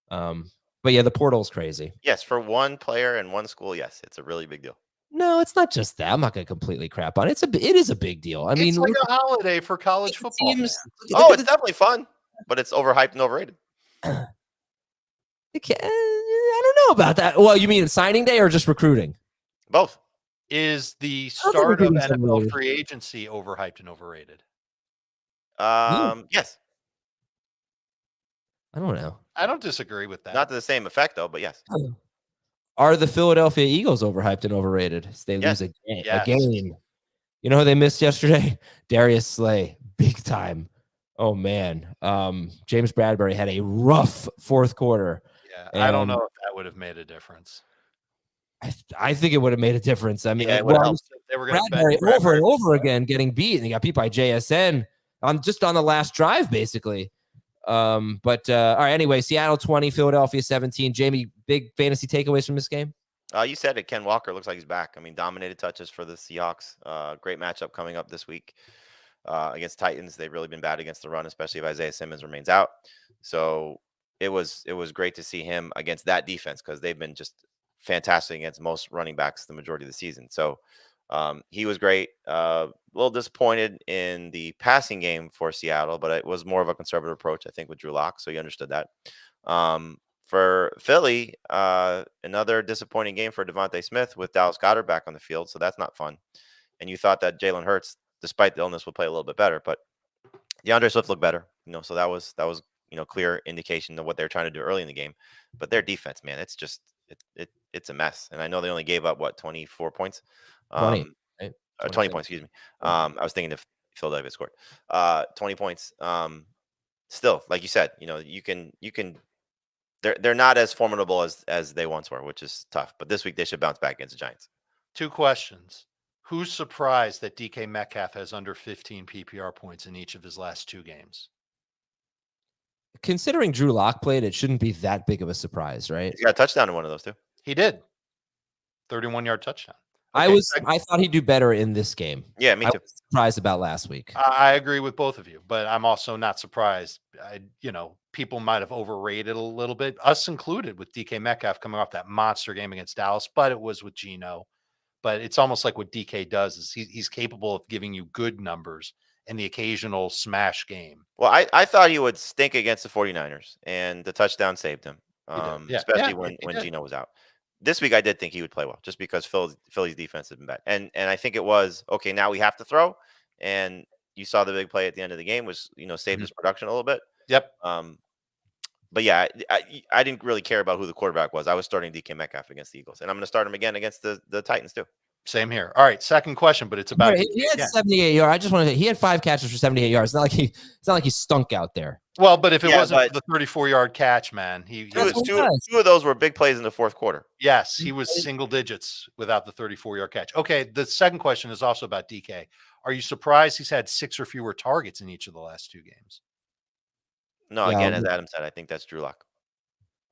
But yeah, the portal is crazy.
Yes, for one player and one school, yes, it's a really big deal.
No, it's not just that. I'm not going to completely crap on it. It is a big deal. I mean,
it's like a holiday for college football.
Teams,
it's definitely fun, but it's overhyped and overrated.
I don't know about that. Well, you mean signing day or just recruiting?
Both.
Is the start of NFL free agency overhyped and overrated?
Yes.
I don't know.
I don't disagree with that.
Not to the same effect, though, but yes.
Are the Philadelphia Eagles overhyped and overrated? They lose a game. You know who they missed yesterday? Darius Slay, big time. Oh man, James Bradbury had a rough fourth quarter.
Yeah, I don't know if that would have made a difference.
I think it would have made a difference. I mean,
they were
Bradbury over and over again getting beat, and he got beat by JSN on the last drive, basically. All right. Anyway, Seattle 20, Philadelphia 17. Jamie, big fantasy takeaways from this game?
You said it. Ken Walker looks like he's back. I mean, dominated touches for the Seahawks. Great matchup coming up this week against Titans. They've really been bad against the run, especially if Isaiah Simmons remains out. So it was great to see him against that defense because they've been just fantastic against most running backs the majority of the season. So he was great. A little disappointed in the passing game for Seattle, but it was more of a conservative approach, I think, with Drew Lock. So he understood that. For Philly, another disappointing game for Devontae Smith with Dallas Goedert back on the field. So that's not fun. And you thought that Jalen Hurts, despite the illness, would play a little bit better, but DeAndre Swift looked better. So that was clear indication of what they're trying to do early in the game. But their defense, man, it's just it's a mess. And I know they only gave up 24 points. 20 points, excuse me. I was thinking if Philadelphia scored 20 points. Still, like you said, you can they're not as formidable as they once were, which is tough. But this week they should bounce back against the Giants.
2 questions. Who's surprised that DK Metcalf has under 15 PPR points in each of his last 2 games?
Considering Drew Lock played, it shouldn't be that big of a surprise, right?
He got a touchdown in one of those too.
He did. 31-yard touchdown.
Okay. I thought he'd do better in this game.
Yeah, me too.
I was surprised about last week.
I agree with both of you, but I'm also not surprised. People might have overrated a little bit, us included, with DK Metcalf coming off that monster game against Dallas, but it was with Geno. But it's almost like what DK does is he's capable of giving you good numbers and the occasional smash game.
Well, I thought he would stink against the 49ers, and the touchdown saved him, especially when Geno was out. This week, I did think he would play well, just because Philly's defense has been bad. And I think it was, okay, now we have to throw. And you saw the big play at the end of the game was, saved his production a little bit.
Yep.
But yeah, I didn't really care about who the quarterback was. I was starting DK Metcalf against the Eagles, and I'm going to start him again against the Titans too.
Same here. All right, second question, but it's about
He had
DK.
78 yards. I just want to say he had 5 catches for 78 yards. It's not like he stunk out there.
Well, but if it
Yeah,
wasn't
but
for the 34-yard catch, man, he
That's
was,
what he does.
Two of those were big plays in the fourth quarter.
yes, he was single digits without the 34-yard catch. Okay, the second question is also about DK. Are you surprised he's had 6 or fewer targets in each of the last 2 games?
No,
Yeah,
again, as Adam said, I think that's Drew Lock.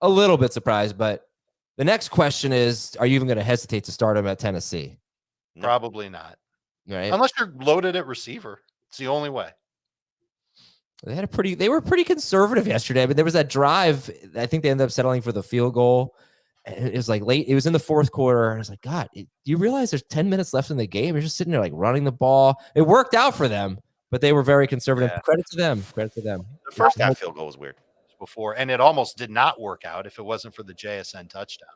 A little bit surprised, but the next question is, are you even going to hesitate to start him at Tennessee?
No.
Probably not.
Right?
Unless you're loaded at receiver. It's the only way.
They were pretty conservative yesterday, but there was that drive. I think they ended up settling for the field goal. And it was like late. It was in the fourth quarter. And I was like, God, do you realize there's 10 minutes left in the game? You're just sitting there like running the ball. It worked out for them, but they were very conservative.
Yeah.
Credit to them. Credit to them.
The first half field goal was weird.
Before, and it almost did not work out if it wasn't for the JSN touchdown.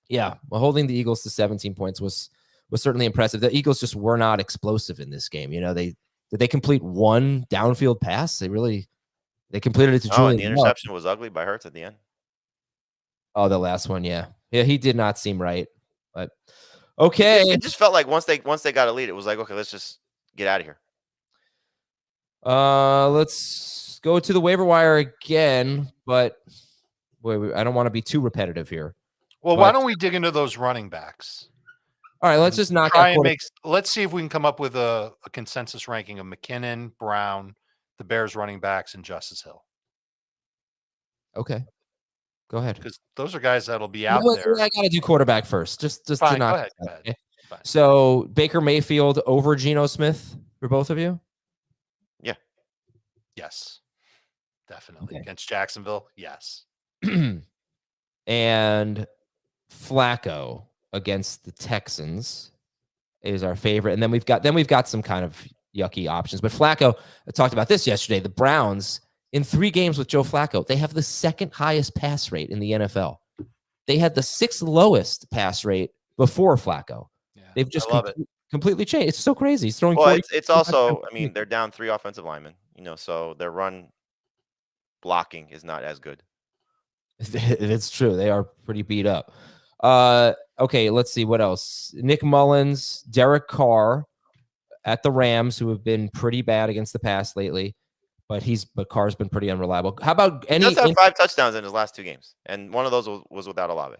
Yeah, well, holding the Eagles to 17 points was certainly impressive. The Eagles just were not explosive in this game. You know, did they complete one downfield pass? They completed it to
Oh,
Julian.
and the interception was ugly by Hurts at the end.
Oh, the last one, yeah, he did not seem right. But okay,
It just felt like once they got a lead, it was like, okay, let's just get out of here.
Let's go to the waiver wire again, but wait, I don't want to be too repetitive here.
Well, why don't we dig into those running backs?
All right, let's just knock
Try
out.
and let's see if we can come up with a consensus ranking of McKinnon, Brown, the Bears running backs, and Justice Hill.
Okay, go ahead.
Because those are guys that'll be out there.
I got to do quarterback first, just
Fine,
to knock.
go ahead.
Okay?
Fine.
So Baker Mayfield over Geno Smith for both of you.
Yes, definitely.
Okay.
Against Jacksonville, yes.
And Flacco against the Texans is our favorite. And then we've got some kind of yucky options. But Flacco, I talked about this yesterday. The Browns, in 3 games with Joe Flacco, they have the 2nd highest pass rate in the NFL. They had the 6th lowest pass rate before Flacco.
Yeah,
They've just
I love it.
completely changed. It's so crazy. He's throwing.
Well,
40
it's also, I mean, they're down 3 offensive linemen, so their run blocking is not as good.
It's true. They are pretty beat up. Okay, let's see what else. Nick Mullins, Derek Carr at the Rams, who have been pretty bad against the pass lately, but Carr's been pretty unreliable. How about
He does have 5 touchdowns in his last 2 games, and one of those was without Olave.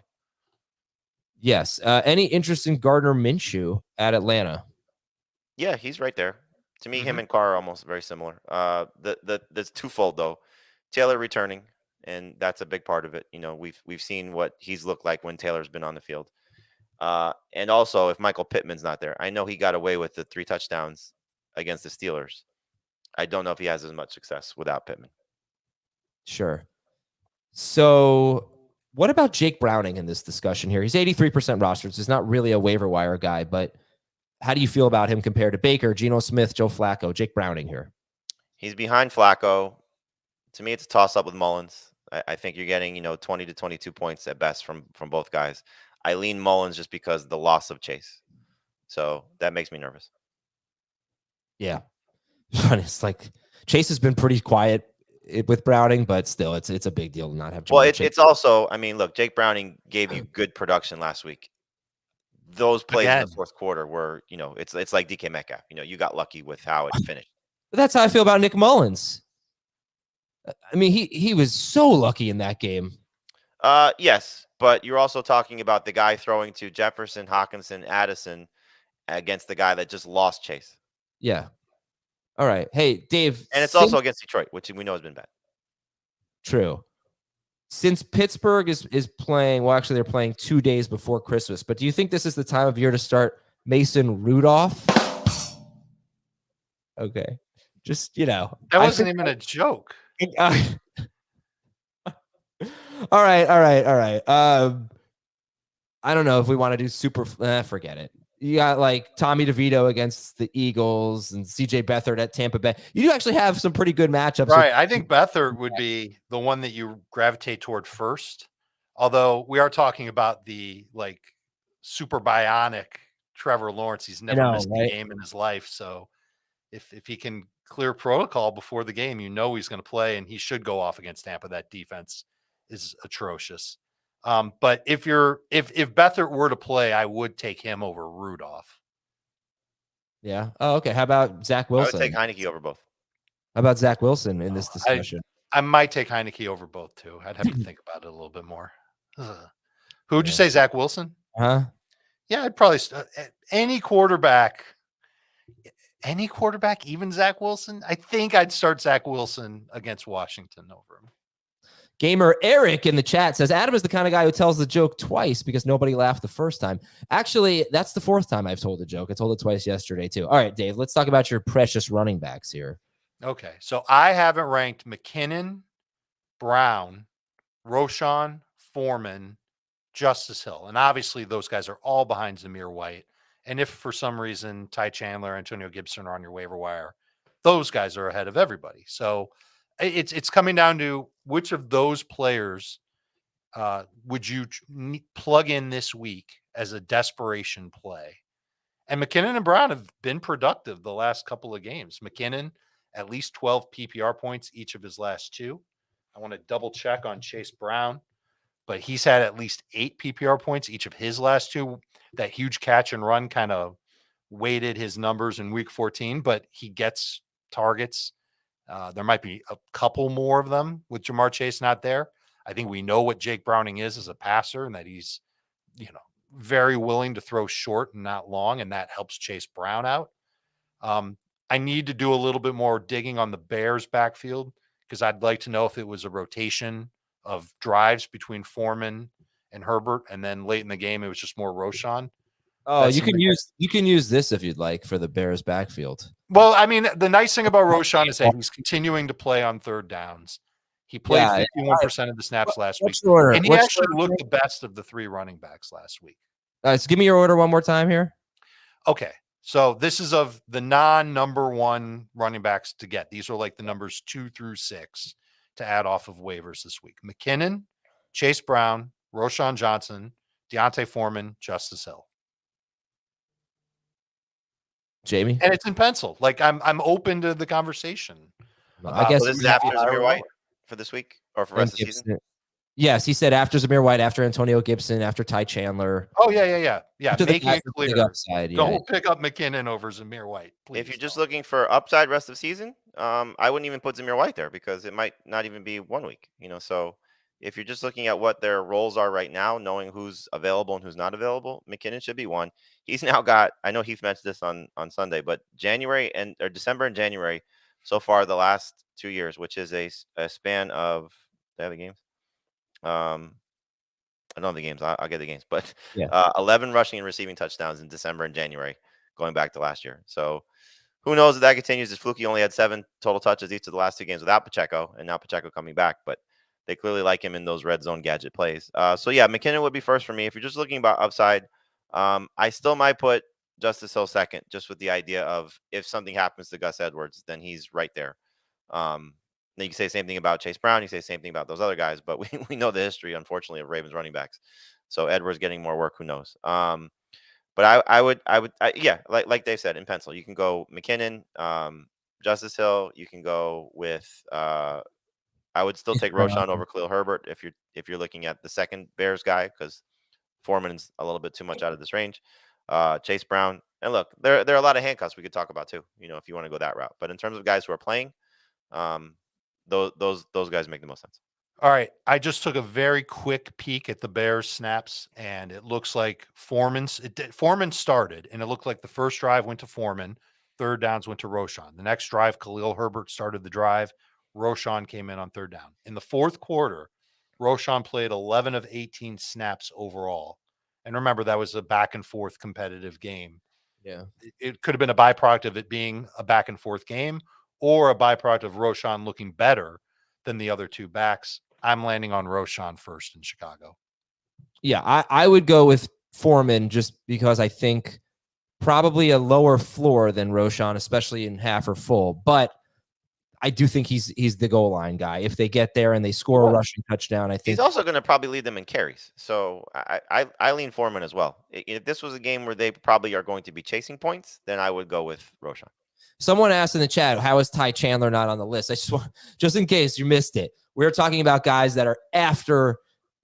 Yes. Any interest in Gardner Minshew at Atlanta?
Yeah, he's right there. To me, him and Carr are almost very similar. That's twofold though. Taylor returning, and that's a big part of it. We've seen what he's looked like when Taylor's been on the field. And also, if Michael Pittman's not there, I know he got away with the 3 touchdowns against the Steelers. I don't know if he has as much success without Pittman.
Sure. So what about Jake Browning in this discussion here? He's 83% rostered. So he's not really a waiver wire guy, but how do you feel about him compared to Baker, Geno Smith, Joe Flacco, Jake Browning here?
He's behind Flacco. To me, it's a toss-up with Mullins. I think you're getting, 20 to 22 points at best from both guys. I lean Mullins just because of the loss of Chase. So that makes me nervous.
Yeah. It's like Chase has been pretty quiet with Browning, but still, it's a big deal to not have.
Well, it's also, I mean, look, Jake Browning gave you good production last week. Those plays in the fourth quarter were, it's like DK Metcalf. You got lucky with how it finished.
That's how I feel about Nick Mullins. I mean, he was so lucky in that game.
Yes, but you're also talking about the guy throwing to Jefferson, Hawkinson, Addison against the guy that just lost Chase.
Yeah. All right. Hey, Dave.
And it's also against Detroit, which we know has been bad.
True. Since Pittsburgh is playing, well, actually, they're playing 2 days before Christmas, but do you think this is the time of year to start Mason Rudolph? Okay. Just,
That wasn't even a joke.
All right. I don't know if we want to do super. Forget it. You got like Tommy DeVito against the Eagles and CJ Beathard at Tampa Bay. You do actually have some pretty good matchups.
Right. I think Beathard would be the one that you gravitate toward first. Although we are talking about the super bionic Trevor Lawrence. He's never missed a game in his life. So if he can clear protocol before the game, he's going to play, and he should go off against Tampa. That defense is atrocious. But if Beathard were to play, I would take him over Rudolph.
Yeah. Oh, okay. How about Zach
I would
Wilson?
take Heineke over both.
How about Zach Wilson in this discussion?
I might take Heineke over both too. I'd have to think about it a little bit more. Who would you say, Zach Wilson?
Huh?
Yeah, I'd probably any quarterback, even Zach Wilson. I think I'd start Zach Wilson against Washington over him.
Gamer Eric in the chat says Adam is the kind of guy who tells the joke twice because nobody laughed the first time. Actually, that's the fourth time I've told the joke. I told it twice yesterday too. All right, Dave, let's talk about your precious running backs here.
Okay, so I haven't ranked McKinnon, Brown, Roschon, Foreman, Justice Hill. And obviously those guys are all behind Zamir White. And if for some reason Ty Chandler, Antonio Gibson are on your waiver wire, those guys are ahead of everybody. So it's coming down to which of those players would you plug in this week as a desperation play? And McKinnon and Brown have been productive the last couple of games. McKinnon, at least 12 PPR points each of his last two. I want to double check on Chase Brown, but he's had at least 8 PPR points each of his last two. That huge catch and run kind of weighted his numbers in week 14, but he gets targets. There might be a couple more of them with Jamar Chase not there. I think we know what Jake Browning is as a passer and that he's, very willing to throw short and not long, and that helps Chase Brown out. I need to do a little bit more digging on the Bears backfield because I'd like to know if it was a rotation of drives between Foreman and Herbert, and then late in the game it was just more Roschon.
Oh, you can use this if you'd like for the Bears backfield.
Well, I mean, the nice thing about Roschon is that he's continuing to play on third downs. He played 51% of the snaps last week, and he actually looked the best of the 3 running backs last week.
So give me your order one more time here.
Okay, so this is of the non-number 1 running backs to get. These are like the numbers 2 through 6 to add off of waivers this week. McKinnon, Chase Brown, Roschon Johnson, Deontay Foreman, Justice Hill.
Jamie?
And it's in pencil. Like I'm open to the conversation.
I guess
this is after Zamir White for this week or for the rest of the season.
Yes, he said after Zamir White, after Antonio Gibson, after Ty Chandler.
Oh yeah. Making it clear.
Upside,
Don't pick up McKinnon over Zamir White, please.
If you're just looking for upside rest of the season, I wouldn't even put Zamir White there because it might not even be 1 week. So if you're just looking at what their roles are right now, knowing who's available and who's not available, McKinnon should be one. He's now got, I know Heath mentioned this on Sunday, but December and January so far the last 2 years, which is a span of, do I have the games? I don't have the games. I'll get the games, but 11 rushing and receiving touchdowns in December and January, going back to last year. So who knows if that continues? As Fluky only had 7 total touches each of the last 2 games without Pacheco, and now Pacheco coming back, but they clearly like him in those red zone gadget plays. So yeah, McKinnon would be first for me. If you're just looking about upside, I still might put Justice Hill second, just with the idea of if something happens to Gus Edwards, then he's right there. Then you can say the same thing about Chase Brown. You say the same thing about those other guys, but we know the history, unfortunately, of Ravens running backs. So Edwards getting more work, who knows? But I would, like Dave said, in pencil, you can go McKinnon, Justice Hill. You can go with. I would still take Roschon over Khalil Herbert if you're looking at the second Bears guy because Foreman's a little bit too much out of this range. Chase Brown, and look, there are a lot of handcuffs we could talk about too. If you want to go that route. But in terms of guys who are playing, those guys make the most sense.
All right, I just took a very quick peek at the Bears snaps, and it looks like Foreman started, and it looked like the first drive went to Foreman, third downs went to Roschon. The next drive, Khalil Herbert started the drive. Roschon came in on third down. In the fourth quarter, Roschon played 11 of 18 snaps overall. And remember, that was a back and forth competitive game.
Yeah.
It could have been a byproduct of it being a back and forth game or a byproduct of Roschon looking better than the other 2 backs. I'm landing on Roschon first in Chicago.
Yeah, I would go with Foreman just because I think probably a lower floor than Roschon, especially in half or full. But I do think he's the goal line guy. If they get there and they score a rushing touchdown, I think
he's also going to probably lead them in carries. So I lean Foreman as well. If this was a game where they probably are going to be chasing points, then I would go with Roschon.
Someone asked in the chat, how is Ty Chandler not on the list? I just in case you missed it, we're talking about guys that are after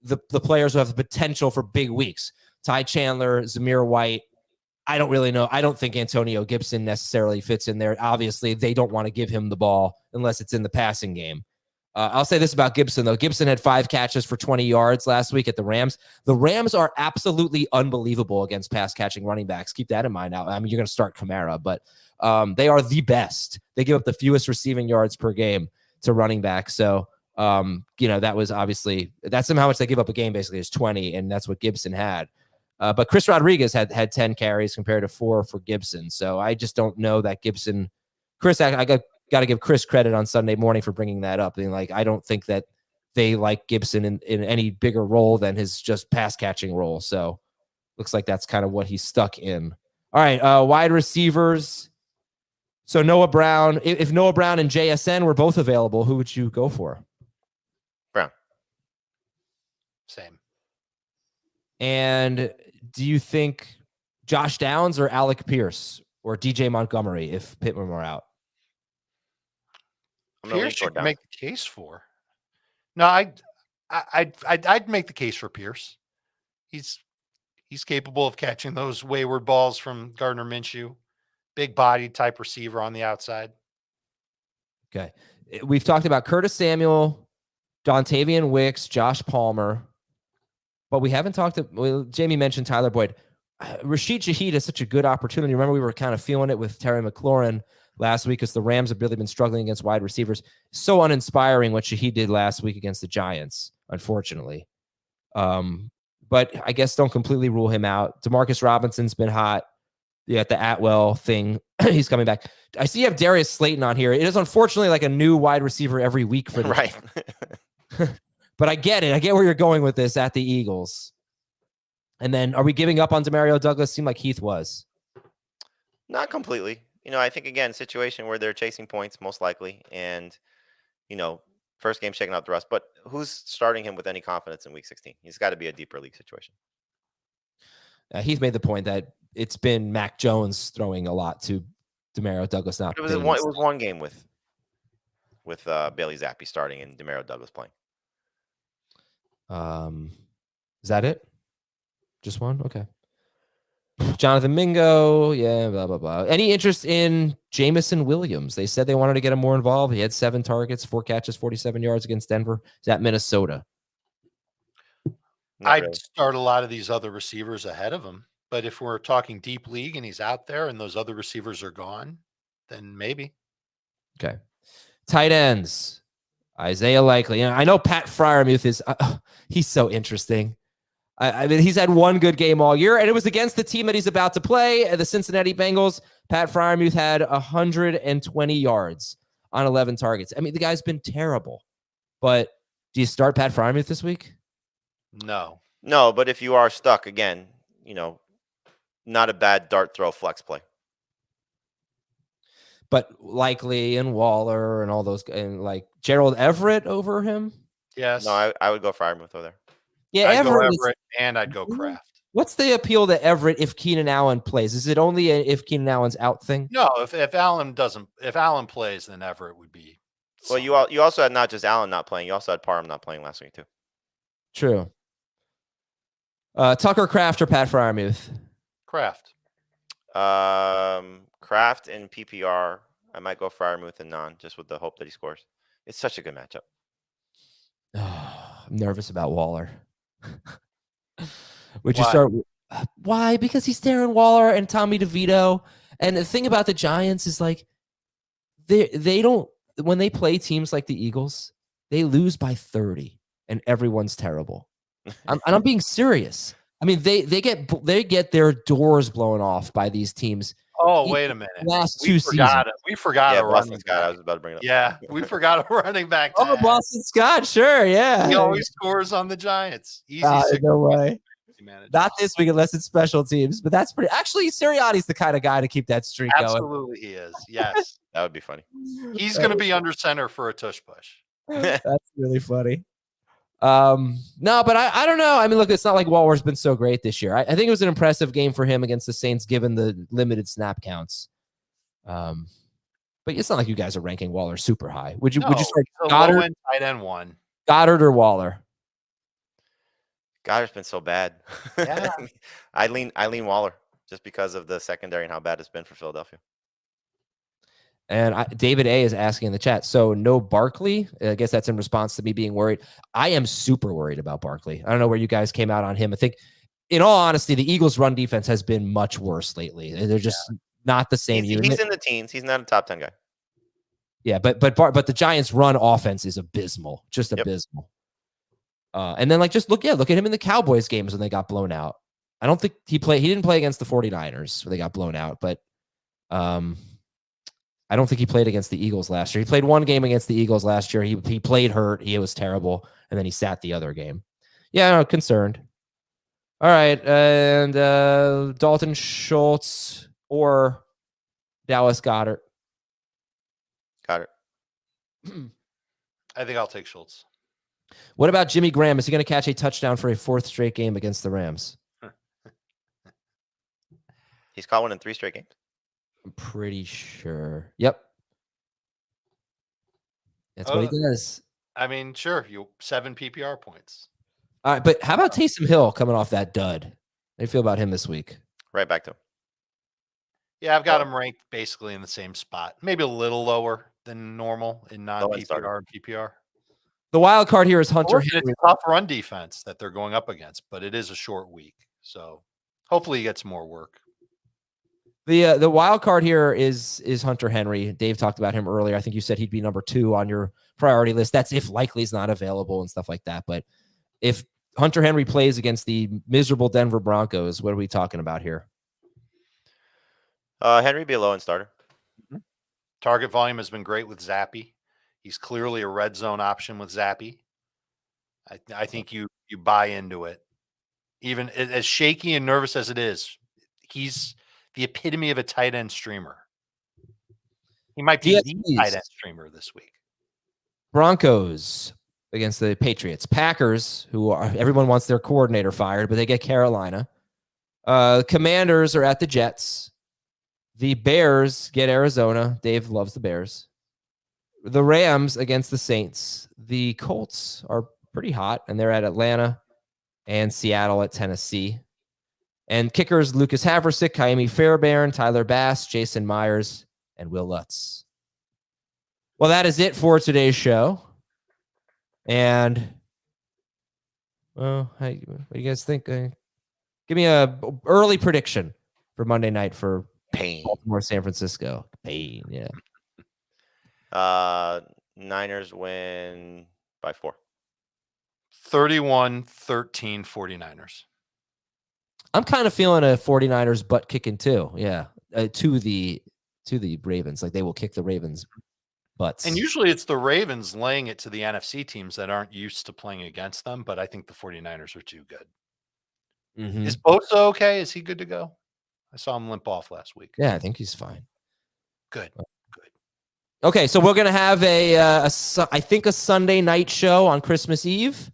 the players who have the potential for big weeks. Ty Chandler, Zamir White. I don't really know. I don't think Antonio Gibson necessarily fits in there. Obviously, they don't want to give him the ball unless it's in the passing game. I'll say this about Gibson, though. Gibson had 5 catches for 20 yards last week at the Rams. The Rams are absolutely unbelievable against pass-catching running backs. Keep that in mind now. I mean, you're going to start Kamara, but they are the best. They give up the fewest receiving yards per game to running backs. So, that was obviously – that's how much they give up a game, basically, is 20, and that's what Gibson had. But Chris Rodriguez had 10 carries compared to 4 for Gibson. So I just don't know that Gibson – Chris, I got to give Chris credit on Sunday morning for bringing that up. And I don't think that they like Gibson in any bigger role than his just pass catching role. So looks like that's kind of what he's stuck in. All right. Wide receivers. So Noah Brown, if Noah Brown and JSN were both available, who would you go for?
Brown.
Same.
And
do you think Josh Downs or Alec Pierce or DJ Montgomery if Pittman were out?
Pierce you can make the case for. No, I'd make the case for Pierce. He's capable of catching those wayward balls from Gardner Minshew. Big body type receiver on the outside.
Okay. We've talked about Curtis Samuel, Dontavian Wicks, Josh Palmer, but we haven't talked Jamie mentioned Tyler Boyd. Rashid Shaheed is such a good opportunity. Remember, we were kind of feeling it with Terry McLaurin last week because the Rams have really been struggling against wide receivers. So uninspiring what Shaheed did last week against the Giants, unfortunately. But I guess don't completely rule him out. Demarcus Robinson's been hot. Yeah, the Atwell thing. He's coming back. I see you have Darius Slayton on here. It is unfortunately like a new wide receiver every week for the
right.
But I get it. I get where you're going with this at the Eagles. And then are we giving up on Demario Douglas? Seemed like Heath was.
Not completely. I think, again, situation where they're chasing points, most likely. And, first game shaking out the rust. But who's starting him with any confidence in week 16? He's got to be a deeper league situation.
He's made the point that it's been Mac Jones throwing a lot to Demario Douglas. Not
it was one game with Bailey Zappi starting and Demario Douglas playing.
Is that it? Just one? Okay. Jonathan Mingo, yeah, blah, blah, blah. Any interest in Jamison Williams? They said they wanted to get him more involved. He had 7 targets, 4 catches, 47 yards against Denver. Is that Minnesota?
I'd start a lot of these other receivers ahead of him. But if we're talking deep league and he's out there and those other receivers are gone, then maybe.
Okay. Tight ends. Isaiah Likely. I know Pat Freiermuth is he's so interesting. I mean, he's had one good game all year, and it was against the team that he's about to play, the Cincinnati Bengals. Pat Freiermuth had 120 yards on 11 targets. I mean, the guy's been terrible. But do you start Pat Freiermuth this week?
No.
No, but if you are stuck, again, not a bad dart throw flex play.
But Likely and Waller and all those, and like Gerald Everett over him?
Yes.
No, I would go Freiermuth over there.
Yeah,
I'd go Everett and I'd go Kraft.
What's the appeal to Everett if Keenan Allen plays? Is it only if Keenan Allen's out thing?
No, if Allen plays, then Everett would be.
Well, you also had not just Allen not playing, you also had Parham not playing last week too.
True. Tucker Kraft or Pat Freiermuth?
Kraft.
Kraft and PPR. I might go Freiermuth and non, just with the hope that he scores. It's such a good matchup.
I'm nervous about Waller. Would you start? Why? Because he's Darren Waller and Tommy DeVito. And the thing about the Giants is like they don't, when they play teams like the Eagles, they lose by 30 and everyone's terrible. And I'm being serious. I mean, they get their doors blown off by these teams.
Oh, wait a minute.
Last two seasons.
We forgot a running
Scott.
back.
I was about to bring it up.
Yeah, we forgot a running back.
Oh, Boston Scott, sure, yeah.
He always scores on the Giants. Easy.
No way. Not this week unless it's special teams, but that's pretty. Actually, Sirianni's the kind of guy to keep that streak going.
Absolutely, he is. Yes.
That would be funny.
He's going to be under center for a tush push.
That's really funny. No, but I don't know. I mean, look, it's not like Waller's been so great this year. I think it was an impressive game for him against the Saints, given the limited snap counts. But it's not like you guys are ranking Waller super high. Would you start Goddard?
Tight end 1.
Goddard or Waller?
Goddard's been so bad.
Yeah.
I lean Waller just because of the secondary and how bad it's been for Philadelphia.
And David A is asking in the chat, so no Barkley? I guess that's in response to me being worried. I am super worried about Barkley. I don't know where you guys came out on him. I think, in all honesty, the Eagles' run defense has been much worse lately. They're just not the same unit.
He's in the teens. He's not a top 10 guy.
Yeah, but the Giants' run offense is abysmal, just abysmal. And then just look at him in the Cowboys games when they got blown out. I don't think he didn't play against the 49ers where they got blown out, but I don't think he played against the Eagles last year. He played one game against the Eagles last year. He played hurt. He was terrible, and then he sat the other game. Yeah, no, concerned. All right, and Dalton Schultz or Dallas Goedert.
Got it.
I think I'll take Schultz.
What about Jimmy Graham? Is he going to catch a touchdown for a fourth straight game against the Rams?
He's caught one in 3 straight games.
I'm pretty sure. Yep. That's what he does.
I mean, sure, 7 PPR points.
All right, but how about Taysom Hill coming off that dud? How do you feel about him this week?
Right back to him.
Yeah, I've got him ranked basically in the same spot. Maybe a little lower than normal in non-PPR and PPR.
The wild card here is Hunter
Henry. It's a tough run defense that they're going up against, but it is a short week. So hopefully he gets more work.
The wild card here is Hunter Henry. Dave talked about him earlier. I think you said he'd be number 2 on your priority list. That's if Likely's not available and stuff like that. But if Hunter Henry plays against the miserable Denver Broncos, what are we talking about here?
Henry be a low-end starter.
Mm-hmm. Target volume has been great with Zappy. He's clearly a red zone option with Zappy. I think you buy into it. Even as shaky and nervous as it is, he's the epitome of a tight end streamer. He might be the tight end streamer this week.
Broncos against the Patriots. Packers, everyone wants their coordinator fired, but they get Carolina. Commanders are at the Jets. The Bears get Arizona. Dave loves the Bears. The Rams against the Saints. The Colts are pretty hot, and they're at Atlanta and Seattle at Tennessee. And kickers, Lucas Haversick, Kaimi Fairbairn, Tyler Bass, Jason Myers, and Will Lutz. Well, that is it for today's show. And, well, what do you guys think? Give me a early prediction for Monday night for Baltimore, San Francisco. Pain, yeah.
Niners win by 4.
31-13 49ers.
I'm kind of feeling a 49ers butt kicking too. Yeah. To the Ravens. Like they will kick the Ravens butts.
And usually it's the Ravens laying it to the NFC teams that aren't used to playing against them, but I think the 49ers are too good.
Mm-hmm.
Is Bosa okay? Is he good to go? I saw him limp off last week.
Yeah, I think he's fine.
Good.
Okay, so we're going to have I think a Sunday night show on Christmas Eve.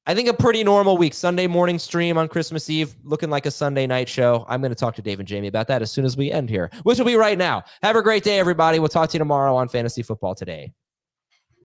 I think a pretty normal week. Sunday morning stream on Christmas Eve, looking like a Sunday night show. I'm going to talk to Dave and Jamie about that as soon as we end here, which will be right now. Have a great day, everybody. We'll talk to you tomorrow on Fantasy Football Today.